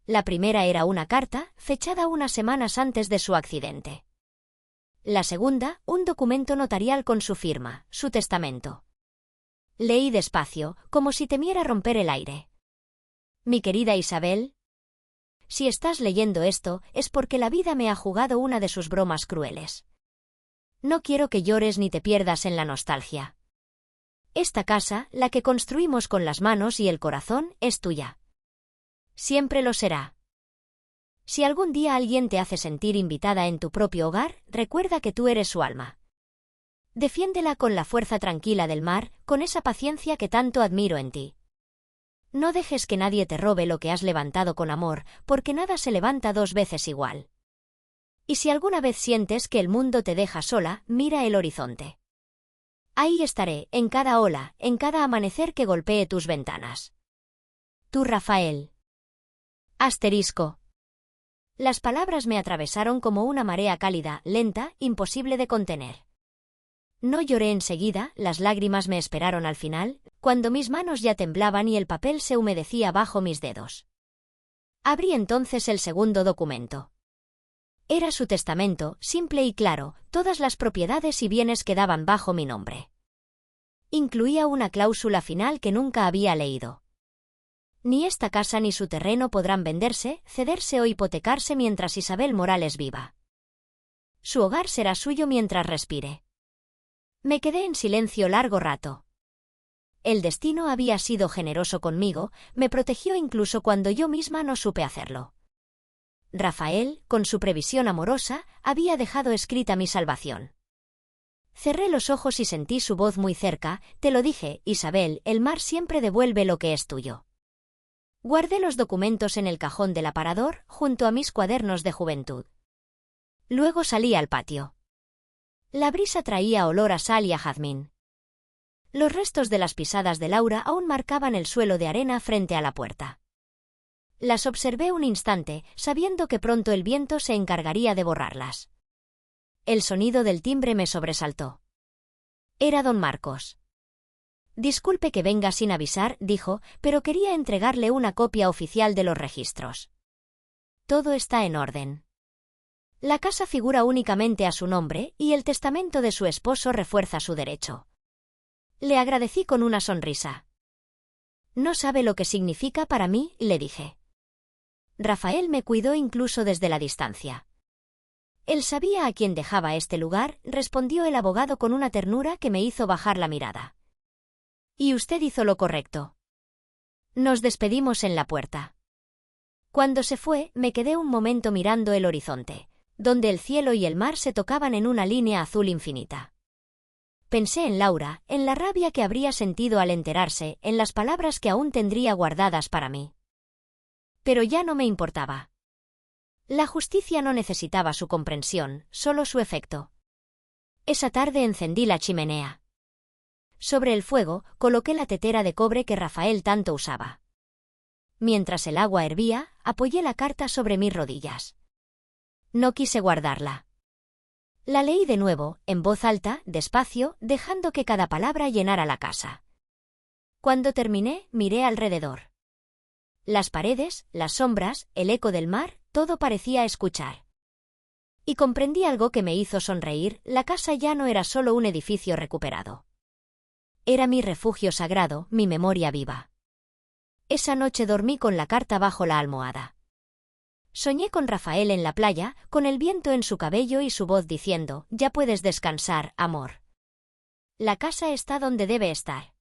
La primera era una carta, fechada unas semanas antes de su accidente. La segunda, un documento notarial con su firma, su testamento. Leí despacio, como si temiera romper el aire. Mi querida Isabel, si estás leyendo esto, es porque la vida me ha jugado una de sus bromas crueles. No quiero que llores ni te pierdas en la nostalgia. Esta casa, la que construimos con las manos y el corazón, es tuya. Siempre lo será. Si algún día alguien te hace sentir invitada en tu propio hogar, recuerda que tú eres su alma. Defiéndela con la fuerza tranquila del mar, con esa paciencia que tanto admiro en ti. No dejes que nadie te robe lo que has levantado con amor, porque nada se levanta 2 veces igual. Y si alguna vez sientes que el mundo te deja sola, mira el horizonte. Ahí estaré, en cada ola, en cada amanecer que golpee tus ventanas. Tú, Rafael. Asterisco. Las palabras me atravesaron como una marea cálida, lenta, imposible de contener. No lloré enseguida, las lágrimas me esperaron al final, cuando mis manos ya temblaban y el papel se humedecía bajo mis dedos. Abrí entonces el segundo documento. Era su testamento, simple y claro, todas las propiedades y bienes quedaban bajo mi nombre. Incluía una cláusula final que nunca había leído. Ni esta casa ni su terreno podrán venderse, cederse o hipotecarse mientras Isabel Morales viva. Su hogar será suyo mientras respire. Me quedé en silencio largo rato. el destino había sido generoso conmigo, me protegió incluso cuando yo misma no supe hacerlo. Rafael, con su previsión amorosa, había dejado escrita mi salvación. Cerré los ojos y sentí su voz muy cerca. Te lo dije, Isabel, el mar siempre devuelve lo que es tuyo. Guardé los documentos en el cajón del aparador, junto a mis cuadernos de juventud. Luego salí al patio. La brisa traía olor a sal y a jazmín. Los restos de las pisadas de Laura aún marcaban el suelo de arena frente a la puerta. Las observé un instante, sabiendo que pronto el viento se encargaría de borrarlas. El sonido del timbre me sobresaltó. Era don Marcos. Disculpe que venga sin avisar, dijo, pero quería entregarle una copia oficial de los registros. Todo está en orden. La casa figura únicamente a su nombre y el testamento de su esposo refuerza su derecho. Le agradecí con una sonrisa. No sabe lo que significa para mí, le dije. Rafael me cuidó incluso desde la distancia. Él sabía a quién dejaba este lugar, respondió el abogado con una ternura que me hizo bajar la mirada. Y usted hizo lo correcto. Nos despedimos en la puerta. Cuando se fue, me quedé un momento mirando el horizonte, donde el cielo y el mar se tocaban en una línea azul infinita. Pensé en Laura, en la rabia que habría sentido al enterarse, en las palabras que aún tendría guardadas para mí. Pero ya no me importaba. La justicia no necesitaba su comprensión, solo su efecto. Esa tarde encendí la chimenea. Sobre el fuego, coloqué la tetera de cobre que Rafael tanto usaba. Mientras el agua hervía, apoyé la carta sobre mis rodillas. No quise guardarla. La leí de nuevo, en voz alta, despacio, dejando que cada palabra llenara la casa. Cuando terminé, miré alrededor. Las paredes, las sombras, el eco del mar, todo parecía escuchar. Y comprendí algo que me hizo sonreír, la casa ya no era solo un edificio recuperado. Era mi refugio sagrado, mi memoria viva. Esa noche dormí con la carta bajo la almohada. Soñé con Rafael en la playa, con el viento en su cabello y su voz diciendo, ya puedes descansar, amor. La casa está donde debe estar.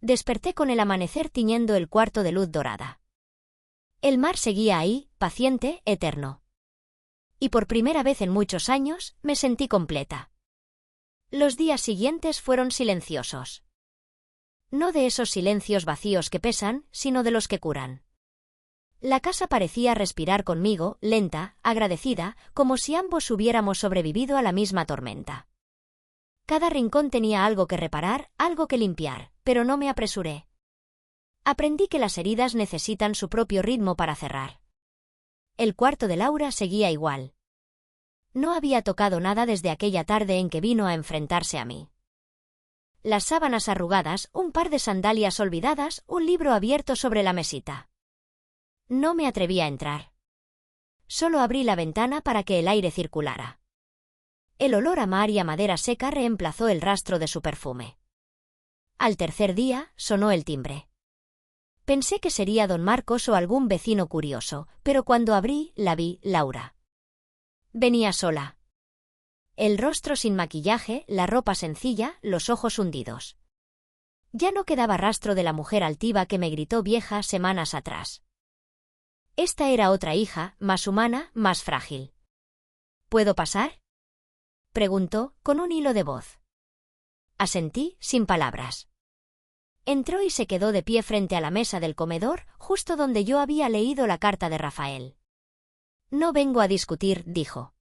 Desperté con el amanecer tiñendo el cuarto de luz dorada. El mar seguía ahí, paciente, eterno. Y por primera vez en muchos años, me sentí completa. Los días siguientes fueron silenciosos. No de esos silencios vacíos que pesan, sino de los que curan. La casa parecía respirar conmigo, lenta, agradecida, como si ambos hubiéramos sobrevivido a la misma tormenta. Cada rincón tenía algo que reparar, algo que limpiar, pero no me apresuré. Aprendí que las heridas necesitan su propio ritmo para cerrar. El cuarto de Laura seguía igual. No había tocado nada desde aquella tarde en que vino a enfrentarse a mí. Las sábanas arrugadas, un par de sandalias olvidadas, un libro abierto sobre la mesita. No me atreví a entrar. Solo abrí la ventana para que el aire circulara. El olor a mar y a madera seca reemplazó el rastro de su perfume. Al tercer día, sonó el timbre. Pensé que sería don Marcos o algún vecino curioso, pero cuando abrí, la vi, Laura. Venía sola. El rostro sin maquillaje, la ropa sencilla, los ojos hundidos. Ya no quedaba rastro de la mujer altiva que me gritó vieja semanas atrás. Esta era otra hija, más humana, más frágil. ¿Puedo pasar?, preguntó, con un hilo de voz. Asentí, sin palabras. Entró y se quedó de pie frente a la mesa del comedor, justo donde yo había leído la carta de Rafael. No vengo a discutir, dijo.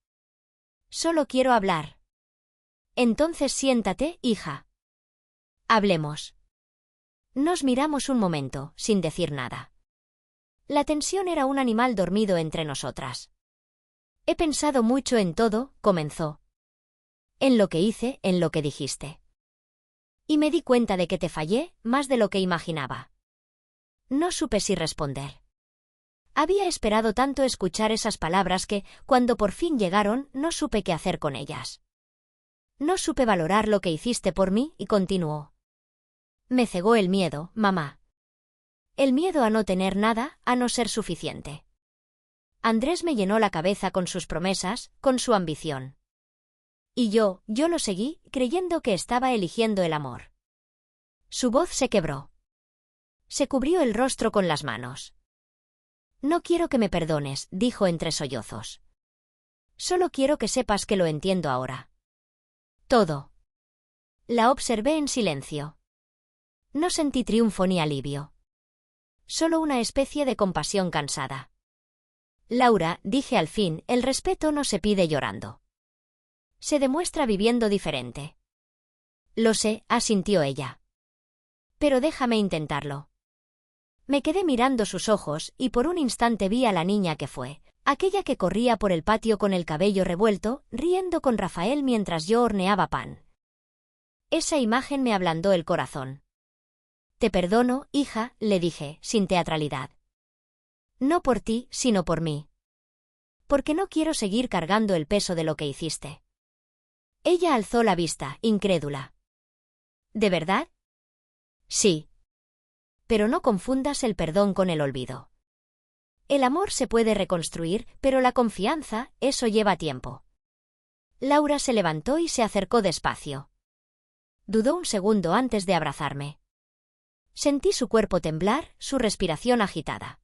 Solo quiero hablar. Entonces siéntate, hija. Hablemos. Nos miramos un momento, sin decir nada. La tensión era un animal dormido entre nosotras. He pensado mucho en todo, comenzó. En lo que hice, en lo que dijiste. Y me di cuenta de que te fallé, más de lo que imaginaba. No supe si responder. Había esperado tanto escuchar esas palabras que, cuando por fin llegaron, no supe qué hacer con ellas. No supe valorar lo que hiciste por mí, y continuó. Me cegó el miedo, mamá. El miedo a no tener nada, a no ser suficiente. Andrés me llenó la cabeza con sus promesas, con su ambición. Y yo lo seguí, creyendo que estaba eligiendo el amor. Su voz se quebró. Se cubrió el rostro con las manos. No quiero que me perdones, dijo entre sollozos. Solo quiero que sepas que lo entiendo ahora. Todo. La observé en silencio. No sentí triunfo ni alivio. Solo una especie de compasión cansada. Laura, dije al fin, el respeto no se pide llorando. Se demuestra viviendo diferente. Lo sé, asintió ella. Pero déjame intentarlo. Me quedé mirando sus ojos y por un instante vi a la niña que fue, aquella que corría por el patio con el cabello revuelto, riendo con Rafael mientras yo horneaba pan. Esa imagen me ablandó el corazón. Te perdono, hija, le dije, sin teatralidad. No por ti, sino por mí. Porque no quiero seguir cargando el peso de lo que hiciste. Ella alzó la vista, incrédula. ¿De verdad? Sí. Pero no confundas el perdón con el olvido. El amor se puede reconstruir, pero la confianza, eso lleva tiempo. Laura se levantó y se acercó despacio. Dudó un segundo antes de abrazarme. Sentí su cuerpo temblar, su respiración agitada.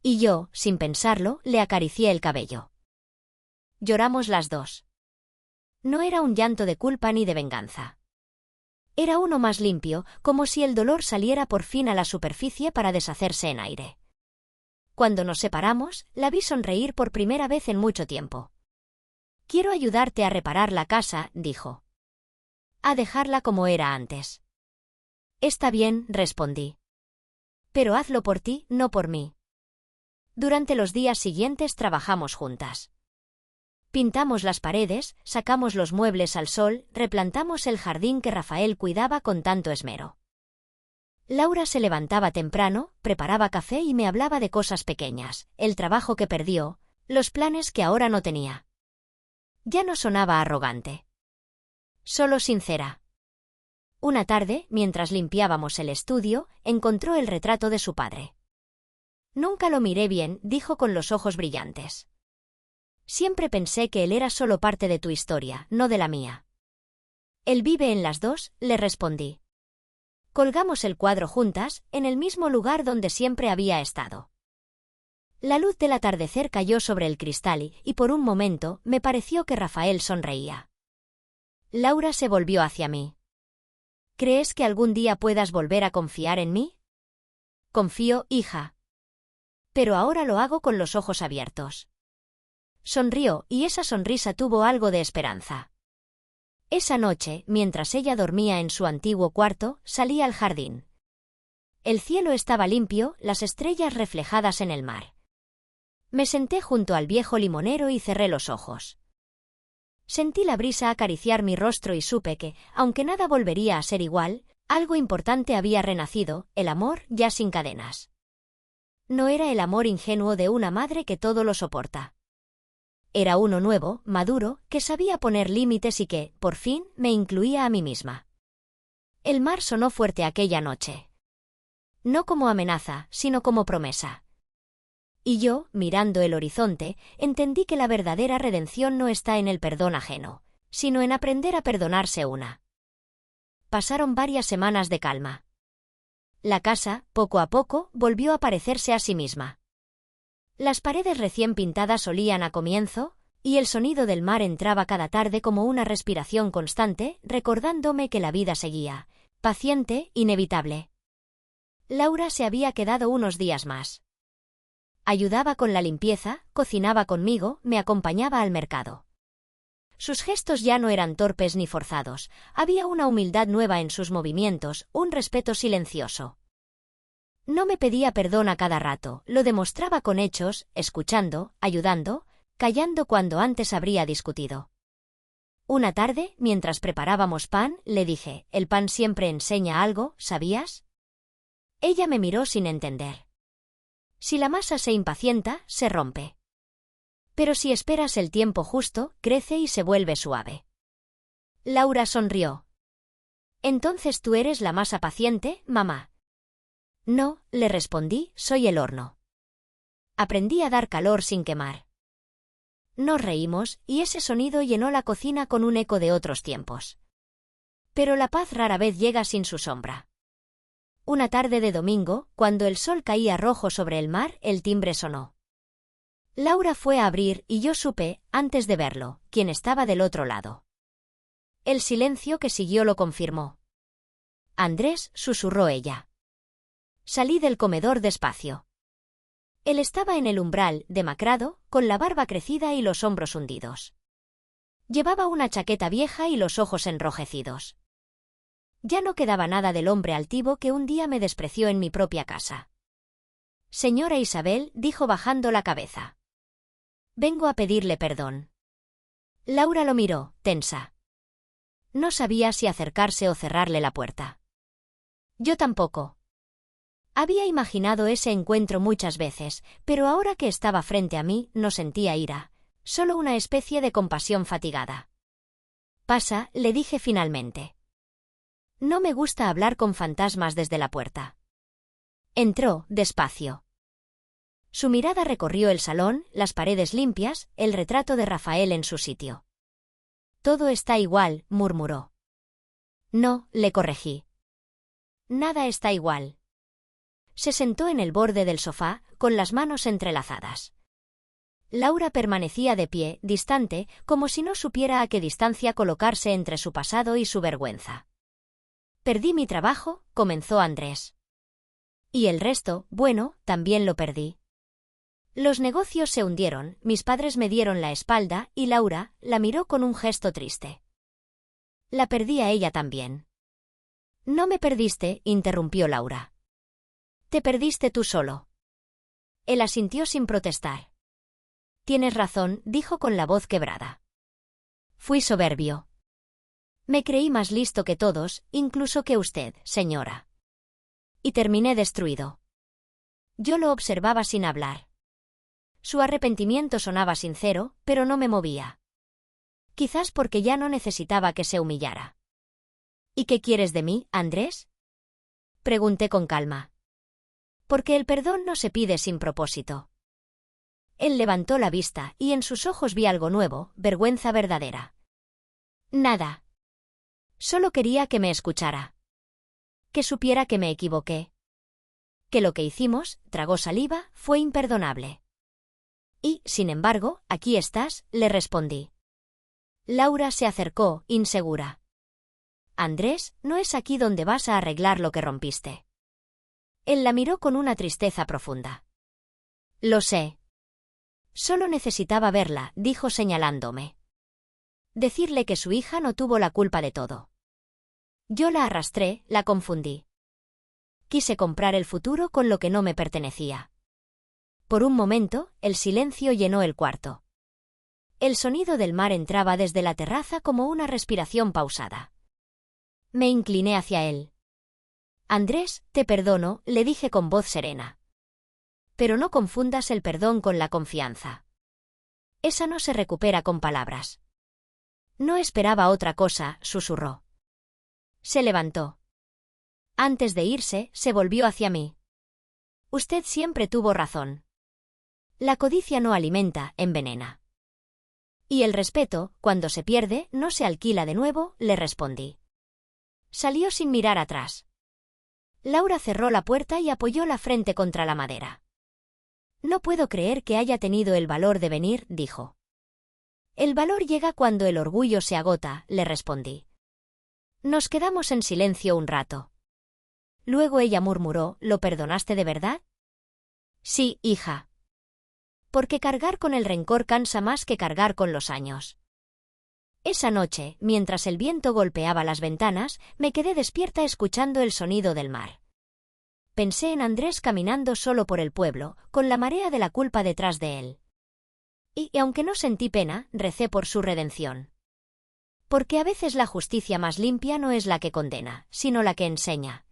Y yo, sin pensarlo, le acaricié el cabello. Lloramos las dos. No era un llanto de culpa ni de venganza. Era uno más limpio, como si el dolor saliera por fin a la superficie para deshacerse en aire. Cuando nos separamos, la vi sonreír por primera vez en mucho tiempo. Quiero ayudarte a reparar la casa, dijo. A dejarla como era antes. Está bien, respondí. Pero hazlo por ti, no por mí. Durante los días siguientes trabajamos juntas. Pintamos las paredes, sacamos los muebles al sol, replantamos el jardín que Rafael cuidaba con tanto esmero. Laura se levantaba temprano, preparaba café y me hablaba de cosas pequeñas, el trabajo que perdió, los planes que ahora no tenía. Ya no sonaba arrogante. Solo sincera. Una tarde, mientras limpiábamos el estudio, encontró el retrato de su padre. Nunca lo miré bien, dijo con los ojos brillantes. Siempre pensé que él era solo parte de tu historia, no de la mía. Él vive en las dos, le respondí. Colgamos el cuadro juntas, en el mismo lugar donde siempre había estado. La luz del atardecer cayó sobre el cristal y por un momento me pareció que Rafael sonreía. Laura se volvió hacia mí. ¿Crees que algún día puedas volver a confiar en mí? Confío, hija. Pero ahora lo hago con los ojos abiertos. Sonrió, y esa sonrisa tuvo algo de esperanza. Esa noche, mientras ella dormía en su antiguo cuarto, salí al jardín. El cielo estaba limpio, las estrellas reflejadas en el mar. Me senté junto al viejo limonero y cerré los ojos. Sentí la brisa acariciar mi rostro y supe que, aunque nada volvería a ser igual, algo importante había renacido, el amor ya sin cadenas. No era el amor ingenuo de una madre que todo lo soporta. Era uno nuevo, maduro, que sabía poner límites y que, por fin, me incluía a mí misma. El mar sonó fuerte aquella noche. No como amenaza, sino como promesa. Y yo, mirando el horizonte, entendí que la verdadera redención no está en el perdón ajeno, sino en aprender a perdonarse una. Pasaron varias semanas de calma. La casa, poco a poco, volvió a parecerse a sí misma. Las paredes recién pintadas olían a comienzo, y el sonido del mar entraba cada tarde como una respiración constante, recordándome que la vida seguía, paciente, inevitable. Laura se había quedado unos días más. Ayudaba con la limpieza, cocinaba conmigo, me acompañaba al mercado. Sus gestos ya no eran torpes ni forzados, había una humildad nueva en sus movimientos, un respeto silencioso. No me pedía perdón a cada rato, lo demostraba con hechos, escuchando, ayudando, callando cuando antes habría discutido. Una tarde, mientras preparábamos pan, le dije, «El pan siempre enseña algo, ¿sabías?» Ella me miró sin entender. Si la masa se impacienta, se rompe. Pero si esperas el tiempo justo, crece y se vuelve suave. Laura sonrió. «Entonces tú eres la masa paciente, mamá». No, le respondí, soy el horno. Aprendí a dar calor sin quemar. Nos reímos, y ese sonido llenó la cocina con un eco de otros tiempos. Pero la paz rara vez llega sin su sombra. Una tarde de domingo, cuando el sol caía rojo sobre el mar, el timbre sonó. Laura fue a abrir y yo supe, antes de verlo, quién estaba del otro lado. El silencio que siguió lo confirmó. Andrés, susurró ella. Salí del comedor despacio. Él estaba en el umbral, demacrado, con la barba crecida y los hombros hundidos. Llevaba una chaqueta vieja y los ojos enrojecidos. Ya no quedaba nada del hombre altivo que un día me despreció en mi propia casa. Señora Isabel, dijo bajando la cabeza. Vengo a pedirle perdón. Laura lo miró, tensa. No sabía si acercarse o cerrarle la puerta. Yo tampoco. Había imaginado ese encuentro muchas veces, pero ahora que estaba frente a mí no sentía ira, solo una especie de compasión fatigada. Pasa, le dije finalmente. No me gusta hablar con fantasmas desde la puerta. Entró, despacio. Su mirada recorrió el salón, las paredes limpias, el retrato de Rafael en su sitio. Todo está igual, murmuró. No, le corregí. Nada está igual. Se sentó en el borde del sofá, con las manos entrelazadas. Laura permanecía de pie, distante, como si no supiera a qué distancia colocarse entre su pasado y su vergüenza. Perdí mi trabajo, comenzó Andrés. Y el resto, bueno, también lo perdí. Los negocios se hundieron, mis padres me dieron la espalda y Laura la miró con un gesto triste. La perdí a ella también. No me perdiste, interrumpió Laura. Te perdiste tú solo. Él asintió sin protestar. Tienes razón, dijo con la voz quebrada. Fui soberbio. Me creí más listo que todos, incluso que usted, señora. Y terminé destruido. Yo lo observaba sin hablar. Su arrepentimiento sonaba sincero, pero no me movía. Quizás porque ya no necesitaba que se humillara. ¿Y qué quieres de mí, Andrés? Pregunté con calma. Porque el perdón no se pide sin propósito. Él levantó la vista y en sus ojos vi algo nuevo, vergüenza verdadera. Nada. Solo quería que me escuchara. Que supiera que me equivoqué. Que lo que hicimos, tragó saliva, fue imperdonable. Y, sin embargo, aquí estás, le respondí. Laura se acercó, insegura. Andrés, no es aquí donde vas a arreglar lo que rompiste. Él la miró con una tristeza profunda. Lo sé. Solo necesitaba verla, dijo señalándome. Decirle que su hija no tuvo la culpa de todo. Yo la arrastré, la confundí. Quise comprar el futuro con lo que no me pertenecía. Por un momento, el silencio llenó el cuarto. El sonido del mar entraba desde la terraza como una respiración pausada. Me incliné hacia él. Andrés, te perdono, le dije con voz serena. Pero no confundas el perdón con la confianza. Esa no se recupera con palabras. No esperaba otra cosa, susurró. Se levantó. Antes de irse, se volvió hacia mí. Usted siempre tuvo razón. La codicia no alimenta, envenena. Y el respeto, cuando se pierde, no se alquila de nuevo, le respondí. Salió sin mirar atrás. Laura cerró la puerta y apoyó la frente contra la madera. No puedo creer que haya tenido el valor de venir, dijo. El valor llega cuando el orgullo se agota, le respondí. Nos quedamos en silencio un rato. Luego ella murmuró, ¿lo perdonaste de verdad? Sí, hija. Porque cargar con el rencor cansa más que cargar con los años. Esa noche, mientras el viento golpeaba las ventanas, me quedé despierta escuchando el sonido del mar. Pensé en Andrés caminando solo por el pueblo, con la marea de la culpa detrás de él. Y aunque no sentí pena, recé por su redención. Porque a veces la justicia más limpia no es la que condena, sino la que enseña.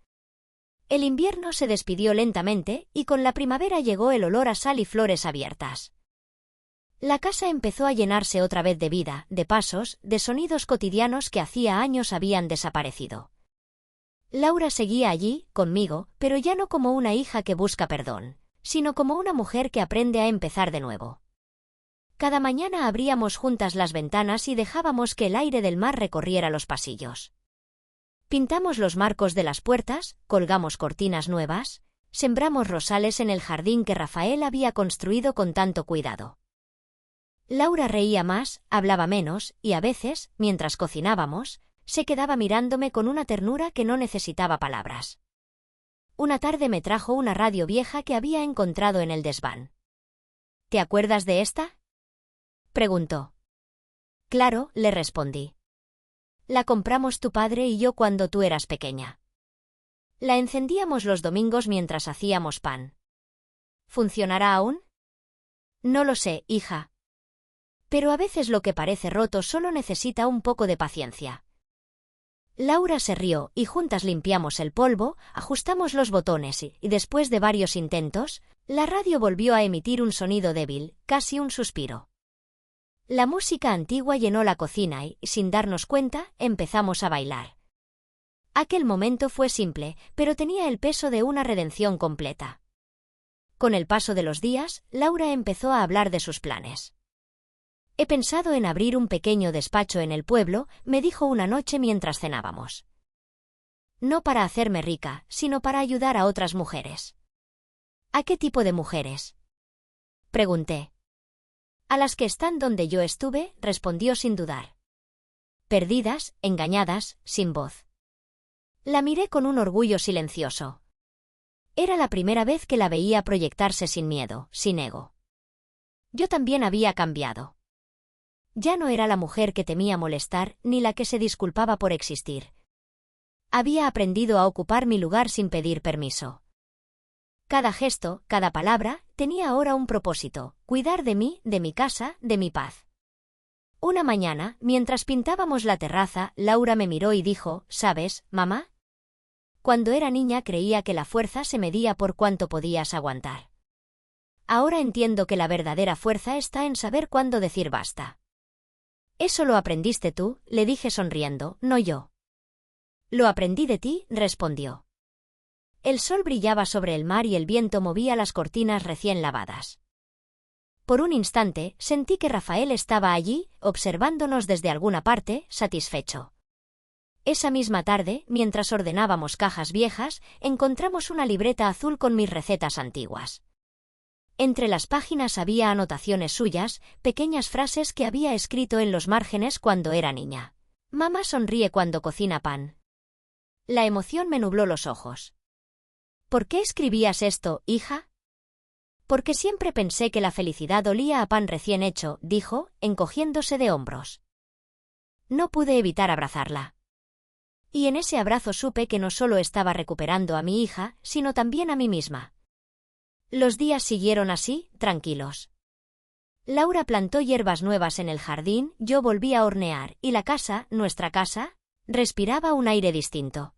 El invierno se despidió lentamente, y con la primavera llegó el olor a sal y flores abiertas. La casa empezó a llenarse otra vez de vida, de pasos, de sonidos cotidianos que hacía años habían desaparecido. Laura seguía allí, conmigo, pero ya no como una hija que busca perdón, sino como una mujer que aprende a empezar de nuevo. Cada mañana abríamos juntas las ventanas y dejábamos que el aire del mar recorriera los pasillos. Pintamos los marcos de las puertas, colgamos cortinas nuevas, sembramos rosales en el jardín que Rafael había construido con tanto cuidado. Laura reía más, hablaba menos, y a veces, mientras cocinábamos, se quedaba mirándome con una ternura que no necesitaba palabras. Una tarde me trajo una radio vieja que había encontrado en el desván. ¿Te acuerdas de esta?, preguntó. Claro, le respondí. La compramos tu padre y yo cuando tú eras pequeña. La encendíamos los domingos mientras hacíamos pan. ¿Funcionará aún? No lo sé, hija. Pero a veces lo que parece roto solo necesita un poco de paciencia. Laura se rió y juntas limpiamos el polvo, ajustamos los botones y después de varios intentos, la radio volvió a emitir un sonido débil, casi un suspiro. La música antigua llenó la cocina y, sin darnos cuenta, empezamos a bailar. Aquel momento fue simple, pero tenía el peso de una redención completa. Con el paso de los días, Laura empezó a hablar de sus planes. He pensado en abrir un pequeño despacho en el pueblo, me dijo una noche mientras cenábamos. No para hacerme rica, sino para ayudar a otras mujeres. ¿A qué tipo de mujeres?, pregunté. A las que están donde yo estuve, respondió sin dudar. Perdidas, engañadas, sin voz. La miré con un orgullo silencioso. Era la primera vez que la veía proyectarse sin miedo, sin ego. Yo también había cambiado. Ya no era la mujer que temía molestar, ni la que se disculpaba por existir. Había aprendido a ocupar mi lugar sin pedir permiso. Cada gesto, cada palabra, tenía ahora un propósito: cuidar de mí, de mi casa, de mi paz. Una mañana, mientras pintábamos la terraza, Laura me miró y dijo: ¿Sabes, mamá? Cuando era niña creía que la fuerza se medía por cuánto podías aguantar. Ahora entiendo que la verdadera fuerza está en saber cuándo decir basta. Eso lo aprendiste tú, le dije sonriendo, no yo. Lo aprendí de ti, respondió. El sol brillaba sobre el mar y el viento movía las cortinas recién lavadas. Por un instante, sentí que Rafael estaba allí, observándonos desde alguna parte, satisfecho. Esa misma tarde, mientras ordenábamos cajas viejas, encontramos una libreta azul con mis recetas antiguas. Entre las páginas había anotaciones suyas, pequeñas frases que había escrito en los márgenes cuando era niña. Mamá sonríe cuando cocina pan. La emoción me nubló los ojos. ¿Por qué escribías esto, hija? Porque siempre pensé que la felicidad olía a pan recién hecho, dijo, encogiéndose de hombros. No pude evitar abrazarla. Y en ese abrazo supe que no solo estaba recuperando a mi hija, sino también a mí misma. Los días siguieron así, tranquilos. Laura plantó hierbas nuevas en el jardín, yo volví a hornear, y la casa, nuestra casa, respiraba un aire distinto.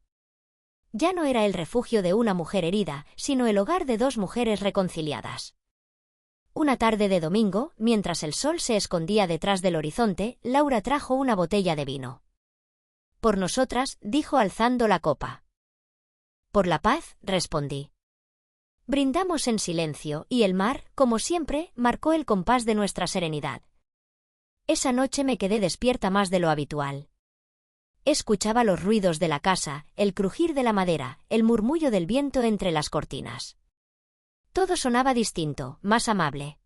Ya no era el refugio de una mujer herida, sino el hogar de dos mujeres reconciliadas. Una tarde de domingo, mientras el sol se escondía detrás del horizonte, Laura trajo una botella de vino. Por nosotras, dijo alzando la copa. Por la paz, respondí. Brindamos en silencio, y el mar, como siempre, marcó el compás de nuestra serenidad. Esa noche me quedé despierta más de lo habitual. Escuchaba los ruidos de la casa, el crujir de la madera, el murmullo del viento entre las cortinas. Todo sonaba distinto, más amable.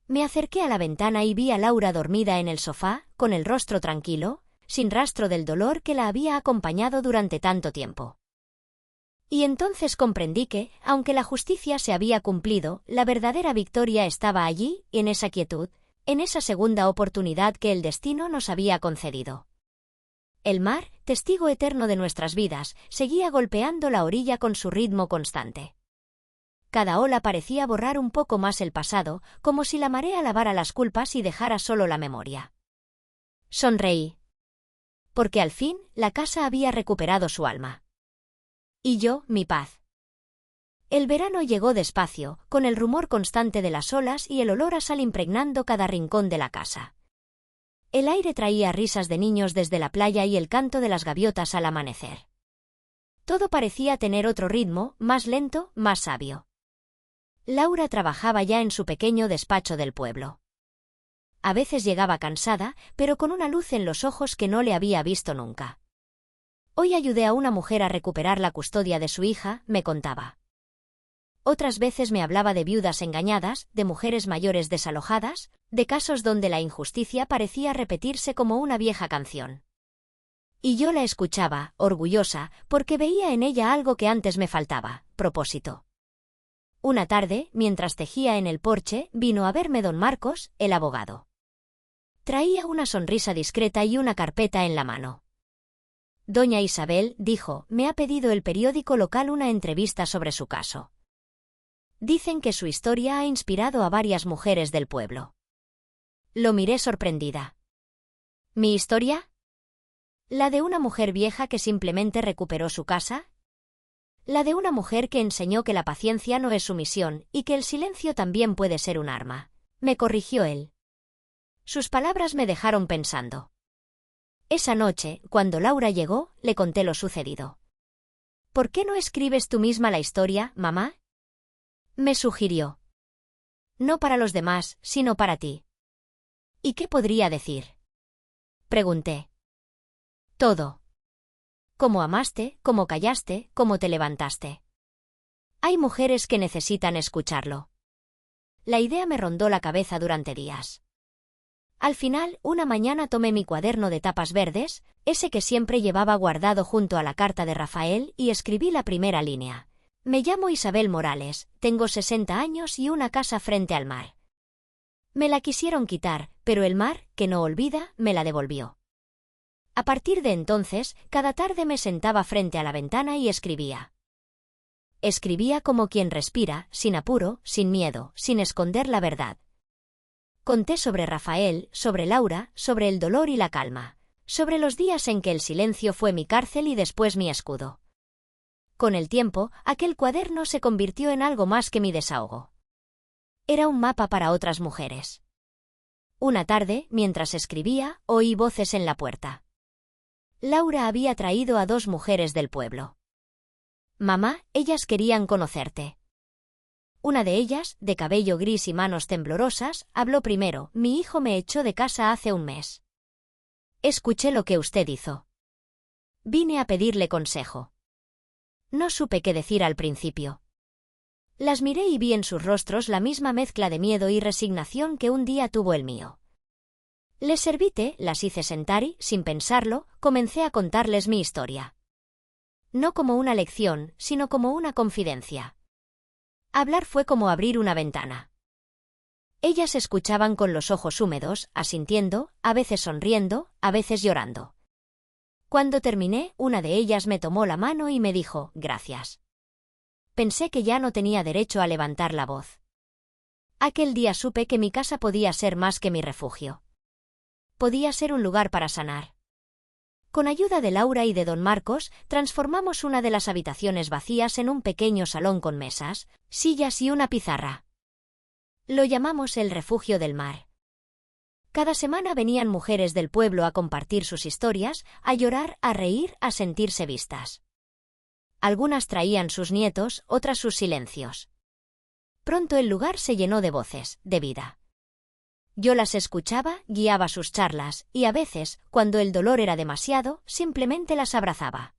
Me acerqué a la ventana y vi a Laura dormida en el sofá, con el rostro tranquilo, sin rastro del dolor que la había acompañado durante tanto tiempo. Y entonces comprendí que, aunque la justicia se había cumplido, la verdadera victoria estaba allí, en esa quietud, en esa segunda oportunidad que el destino nos había concedido. El mar, testigo eterno de nuestras vidas, seguía golpeando la orilla con su ritmo constante. Cada ola parecía borrar un poco más el pasado, como si la marea lavara las culpas y dejara solo la memoria. Sonreí. Porque al fin, la casa había recuperado su alma. Y yo, mi paz. El verano llegó despacio, con el rumor constante de las olas y el olor a sal impregnando cada rincón de la casa. El aire traía risas de niños desde la playa y el canto de las gaviotas al amanecer. Todo parecía tener otro ritmo, más lento, más sabio. Laura trabajaba ya en su pequeño despacho del pueblo. A veces llegaba cansada, pero con una luz en los ojos que no le había visto nunca. Hoy ayudé a una mujer a recuperar la custodia de su hija, me contaba. Otras veces me hablaba de viudas engañadas, de mujeres mayores desalojadas, de casos donde la injusticia parecía repetirse como una vieja canción. Y yo la escuchaba, orgullosa, porque veía en ella algo que antes me faltaba: propósito. Una tarde, mientras tejía en el porche, vino a verme don Marcos, el abogado. Traía una sonrisa discreta y una carpeta en la mano. Doña Isabel, dijo, me ha pedido el periódico local una entrevista sobre su caso. Dicen que su historia ha inspirado a varias mujeres del pueblo. Lo miré sorprendida. ¿Mi historia? ¿La de una mujer vieja que simplemente recuperó su casa? ¿La de una mujer que enseñó que la paciencia no es sumisión y que el silencio también puede ser un arma? Me corrigió él. Sus palabras me dejaron pensando. Esa noche, cuando Laura llegó, le conté lo sucedido. ¿Por qué no escribes tú misma la historia, mamá? Me sugirió. No para los demás, sino para ti. ¿Y qué podría decir? Pregunté. Todo. Cómo amaste, cómo callaste, cómo te levantaste. Hay mujeres que necesitan escucharlo. La idea me rondó la cabeza durante días. Al final, una mañana tomé mi cuaderno de tapas verdes, ese que siempre llevaba guardado junto a la carta de Rafael, y escribí la primera línea. Me llamo Isabel Morales, tengo 60 años y una casa frente al mar. Me la quisieron quitar, pero el mar, que no olvida, me la devolvió. A partir de entonces, cada tarde me sentaba frente a la ventana y escribía. Escribía como quien respira, sin apuro, sin miedo, sin esconder la verdad. Conté sobre Rafael, sobre Laura, sobre el dolor y la calma, sobre los días en que el silencio fue mi cárcel y después mi escudo. Con el tiempo, aquel cuaderno se convirtió en algo más que mi desahogo. Era un mapa para otras mujeres. Una tarde, mientras escribía, oí voces en la puerta. Laura había traído a 2 mujeres del pueblo. Mamá, ellas querían conocerte. Una de ellas, de cabello gris y manos temblorosas, habló primero. Mi hijo me echó de casa hace un mes. Escuché lo que usted hizo. Vine a pedirle consejo. No supe qué decir al principio. Las miré y vi en sus rostros la misma mezcla de miedo y resignación que un día tuvo el mío. Les serví té, las hice sentar y, sin pensarlo, comencé a contarles mi historia. No como una lección, sino como una confidencia. Hablar fue como abrir una ventana. Ellas escuchaban con los ojos húmedos, asintiendo, a veces sonriendo, a veces llorando. Cuando terminé, una de ellas me tomó la mano y me dijo, gracias. Pensé que ya no tenía derecho a levantar la voz. Aquel día supe que mi casa podía ser más que mi refugio. Podía ser un lugar para sanar. Con ayuda de Laura y de don Marcos, transformamos una de las habitaciones vacías en un pequeño salón con mesas, sillas y una pizarra. Lo llamamos el refugio del mar. Cada semana venían mujeres del pueblo a compartir sus historias, a llorar, a reír, a sentirse vistas. Algunas traían sus nietos, otras sus silencios. Pronto el lugar se llenó de voces, de vida. Yo las escuchaba, guiaba sus charlas, y a veces, cuando el dolor era demasiado, simplemente las abrazaba.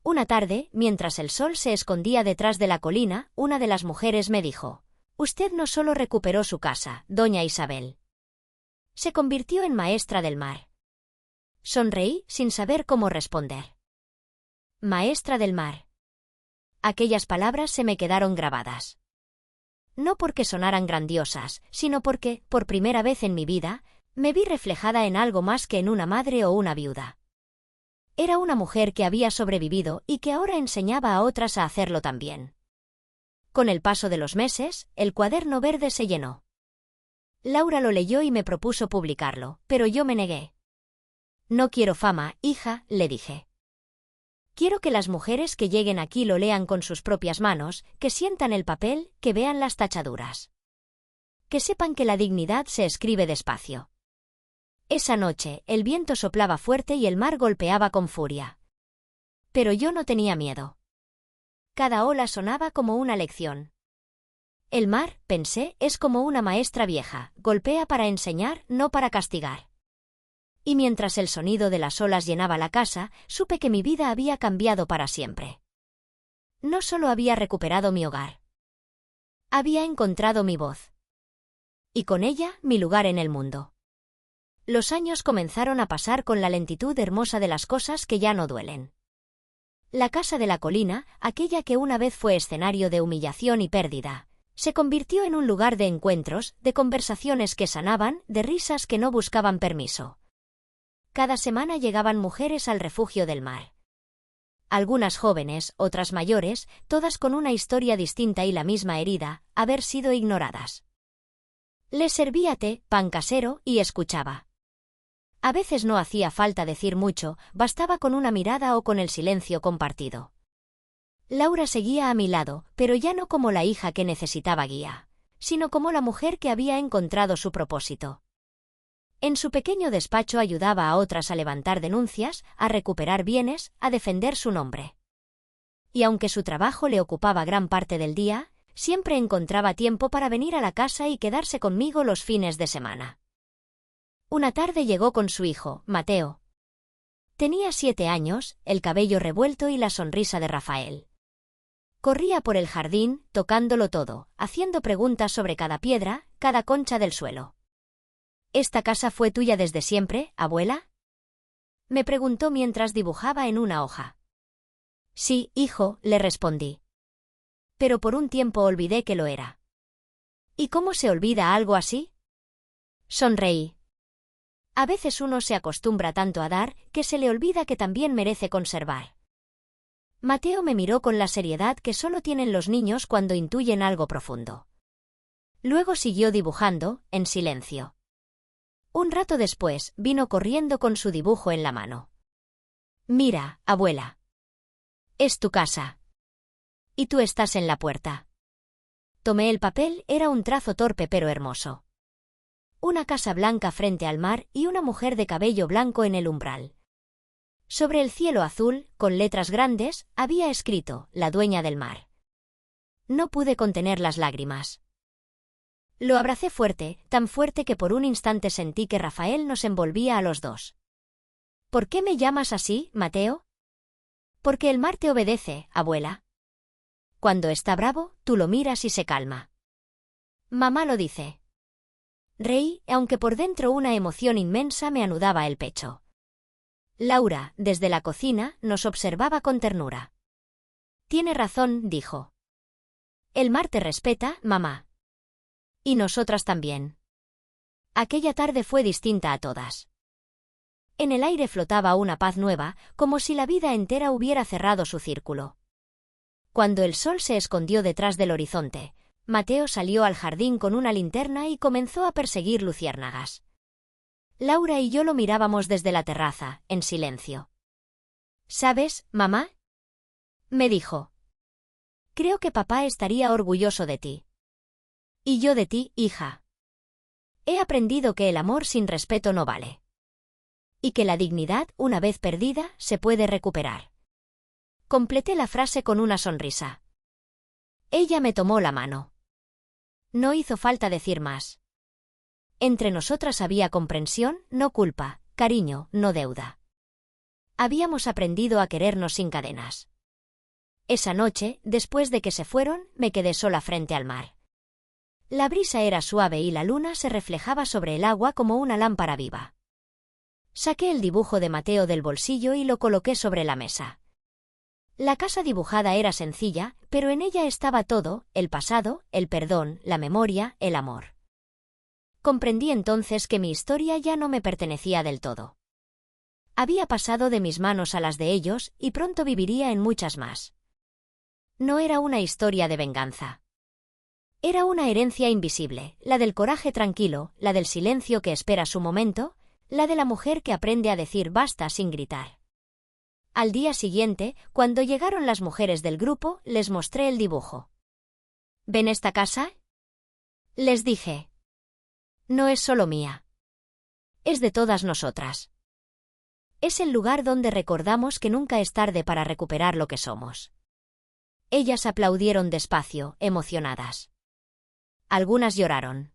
Una tarde, mientras el sol se escondía detrás de la colina, una de las mujeres me dijo, «Usted no solo recuperó su casa, doña Isabel. Se convirtió en maestra del mar». Sonreí, sin saber cómo responder. Maestra del mar. Aquellas palabras se me quedaron grabadas. No porque sonaran grandiosas, sino porque, por primera vez en mi vida, me vi reflejada en algo más que en una madre o una viuda. Era una mujer que había sobrevivido y que ahora enseñaba a otras a hacerlo también. Con el paso de los meses, el cuaderno verde se llenó. Laura lo leyó y me propuso publicarlo, pero yo me negué. No quiero fama, hija, le dije. Quiero que las mujeres que lleguen aquí lo lean con sus propias manos, que sientan el papel, que vean las tachaduras. Que sepan que la dignidad se escribe despacio. Esa noche, el viento soplaba fuerte y el mar golpeaba con furia. Pero yo no tenía miedo. Cada ola sonaba como una lección. El mar, pensé, es como una maestra vieja, golpea para enseñar, no para castigar. Y mientras el sonido de las olas llenaba la casa, supe que mi vida había cambiado para siempre. No solo había recuperado mi hogar. Había encontrado mi voz. Y con ella, mi lugar en el mundo. Los años comenzaron a pasar con la lentitud hermosa de las cosas que ya no duelen. La casa de la colina, aquella que una vez fue escenario de humillación y pérdida, se convirtió en un lugar de encuentros, de conversaciones que sanaban, de risas que no buscaban permiso. Cada semana llegaban mujeres al refugio del mar. Algunas jóvenes, otras mayores, todas con una historia distinta y la misma herida, haber sido ignoradas. Les servía té, pan casero, y escuchaba. A veces no hacía falta decir mucho, bastaba con una mirada o con el silencio compartido. Laura seguía a mi lado, pero ya no como la hija que necesitaba guía, sino como la mujer que había encontrado su propósito. En su pequeño despacho ayudaba a otras a levantar denuncias, a recuperar bienes, a defender su nombre. Y aunque su trabajo le ocupaba gran parte del día, siempre encontraba tiempo para venir a la casa y quedarse conmigo los fines de semana. Una tarde llegó con su hijo, Mateo. Tenía 7 años, el cabello revuelto y la sonrisa de Rafael. Corría por el jardín, tocándolo todo, haciendo preguntas sobre cada piedra, cada concha del suelo. ¿Esta casa fue tuya desde siempre, abuela? Me preguntó mientras dibujaba en una hoja. Sí, hijo, le respondí. Pero por un tiempo olvidé que lo era. ¿Y cómo se olvida algo así? Sonreí. A veces uno se acostumbra tanto a dar, que se le olvida que también merece conservar. Mateo me miró con la seriedad que solo tienen los niños cuando intuyen algo profundo. Luego siguió dibujando, en silencio. Un rato después, vino corriendo con su dibujo en la mano. Mira, abuela. Es tu casa. Y tú estás en la puerta. Tomé el papel, era un trazo torpe pero hermoso. Una casa blanca frente al mar y una mujer de cabello blanco en el umbral. Sobre el cielo azul, con letras grandes, había escrito, la dueña del mar. No pude contener las lágrimas. Lo abracé fuerte, tan fuerte que por un instante sentí que Rafael nos envolvía a los dos. ¿Por qué me llamas así, Mateo? Porque el mar te obedece, abuela. Cuando está bravo, tú lo miras y se calma. Mamá lo dice. Reí, aunque por dentro una emoción inmensa me anudaba el pecho. Laura, desde la cocina, nos observaba con ternura. Tiene razón, dijo. El mar te respeta, mamá. Y nosotras también. Aquella tarde fue distinta a todas. En el aire flotaba una paz nueva, como si la vida entera hubiera cerrado su círculo. Cuando el sol se escondió detrás del horizonte, Mateo salió al jardín con una linterna y comenzó a perseguir luciérnagas. Laura y yo lo mirábamos desde la terraza, en silencio. ¿Sabes, mamá? Me dijo. Creo que papá estaría orgulloso de ti. Y yo de ti, hija. He aprendido que el amor sin respeto no vale. Y que la dignidad, una vez perdida, se puede recuperar. Completé la frase con una sonrisa. Ella me tomó la mano. No hizo falta decir más. Entre nosotras había comprensión, no culpa, cariño, no deuda. Habíamos aprendido a querernos sin cadenas. Esa noche, después de que se fueron, me quedé sola frente al mar. La brisa era suave y la luna se reflejaba sobre el agua como una lámpara viva. Saqué el dibujo de Mateo del bolsillo y lo coloqué sobre la mesa. La casa dibujada era sencilla, pero en ella estaba todo, el pasado, el perdón, la memoria, el amor. Comprendí entonces que mi historia ya no me pertenecía del todo. Había pasado de mis manos a las de ellos y pronto viviría en muchas más. No era una historia de venganza. Era una herencia invisible, la del coraje tranquilo, la del silencio que espera su momento, la de la mujer que aprende a decir basta sin gritar. Al día siguiente, cuando llegaron las mujeres del grupo, les mostré el dibujo. ¿Ven esta casa? Les dije. No es solo mía. Es de todas nosotras. Es el lugar donde recordamos que nunca es tarde para recuperar lo que somos. Ellas aplaudieron despacio, emocionadas. Algunas lloraron.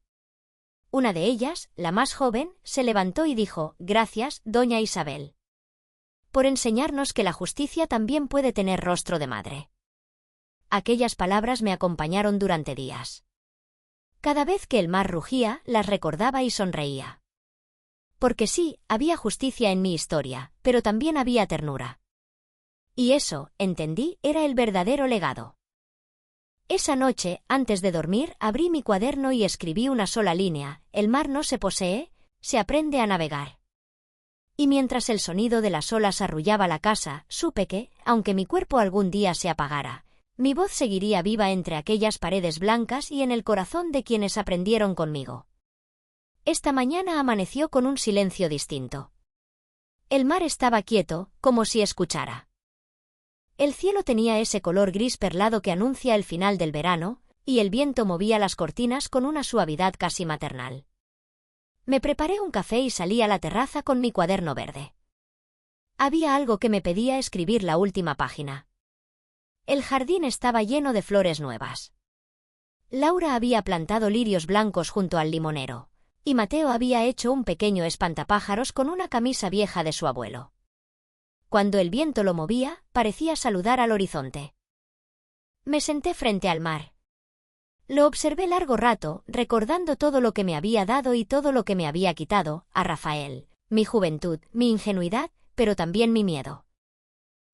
Una de ellas, la más joven, se levantó y dijo: «Gracias, doña Isabel, por enseñarnos que la justicia también puede tener rostro de madre». Aquellas palabras me acompañaron durante días. Cada vez que el mar rugía, las recordaba y sonreía. Porque sí, había justicia en mi historia, pero también había ternura. Y eso, entendí, era el verdadero legado. Esa noche, antes de dormir, abrí mi cuaderno y escribí una sola línea: el mar no se posee, se aprende a navegar. Y mientras el sonido de las olas arrullaba la casa, supe que, aunque mi cuerpo algún día se apagara, mi voz seguiría viva entre aquellas paredes blancas y en el corazón de quienes aprendieron conmigo. Esta mañana amaneció con un silencio distinto. El mar estaba quieto, como si escuchara. El cielo tenía ese color gris perlado que anuncia el final del verano, y el viento movía las cortinas con una suavidad casi maternal. Me preparé un café y salí a la terraza con mi cuaderno verde. Había algo que me pedía escribir la última página. El jardín estaba lleno de flores nuevas. Laura había plantado lirios blancos junto al limonero, y Mateo había hecho un pequeño espantapájaros con una camisa vieja de su abuelo. Cuando el viento lo movía, parecía saludar al horizonte. Me senté frente al mar. Lo observé largo rato, recordando todo lo que me había dado y todo lo que me había quitado: a Rafael, mi juventud, mi ingenuidad, pero también mi miedo.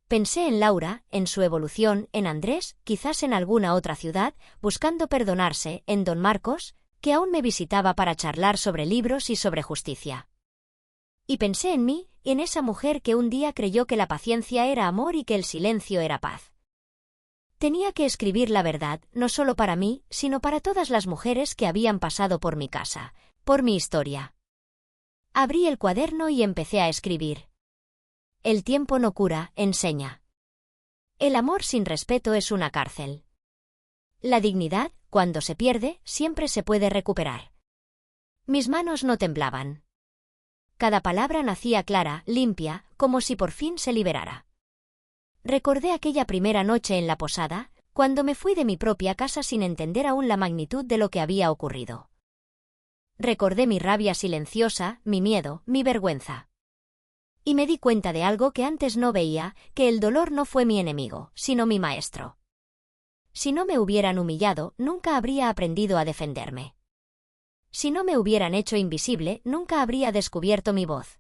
Pensé en Laura, en su evolución, en Andrés, quizás en alguna otra ciudad, buscando perdonarse, en don Marcos, que aún me visitaba para charlar sobre libros y sobre justicia. Y pensé en mí, en esa mujer que un día creyó que la paciencia era amor y que el silencio era paz. Tenía que escribir la verdad, no solo para mí, sino para todas las mujeres que habían pasado por mi casa, por mi historia. Abrí el cuaderno y empecé a escribir. El tiempo no cura, enseña. El amor sin respeto es una cárcel. La dignidad, cuando se pierde, siempre se puede recuperar. Mis manos no temblaban. Cada palabra nacía clara, limpia, como si por fin se liberara. Recordé aquella primera noche en la posada, cuando me fui de mi propia casa sin entender aún la magnitud de lo que había ocurrido. Recordé mi rabia silenciosa, mi miedo, mi vergüenza. Y me di cuenta de algo que antes no veía, que el dolor no fue mi enemigo, sino mi maestro. Si no me hubieran humillado, nunca habría aprendido a defenderme. Si no me hubieran hecho invisible, nunca habría descubierto mi voz.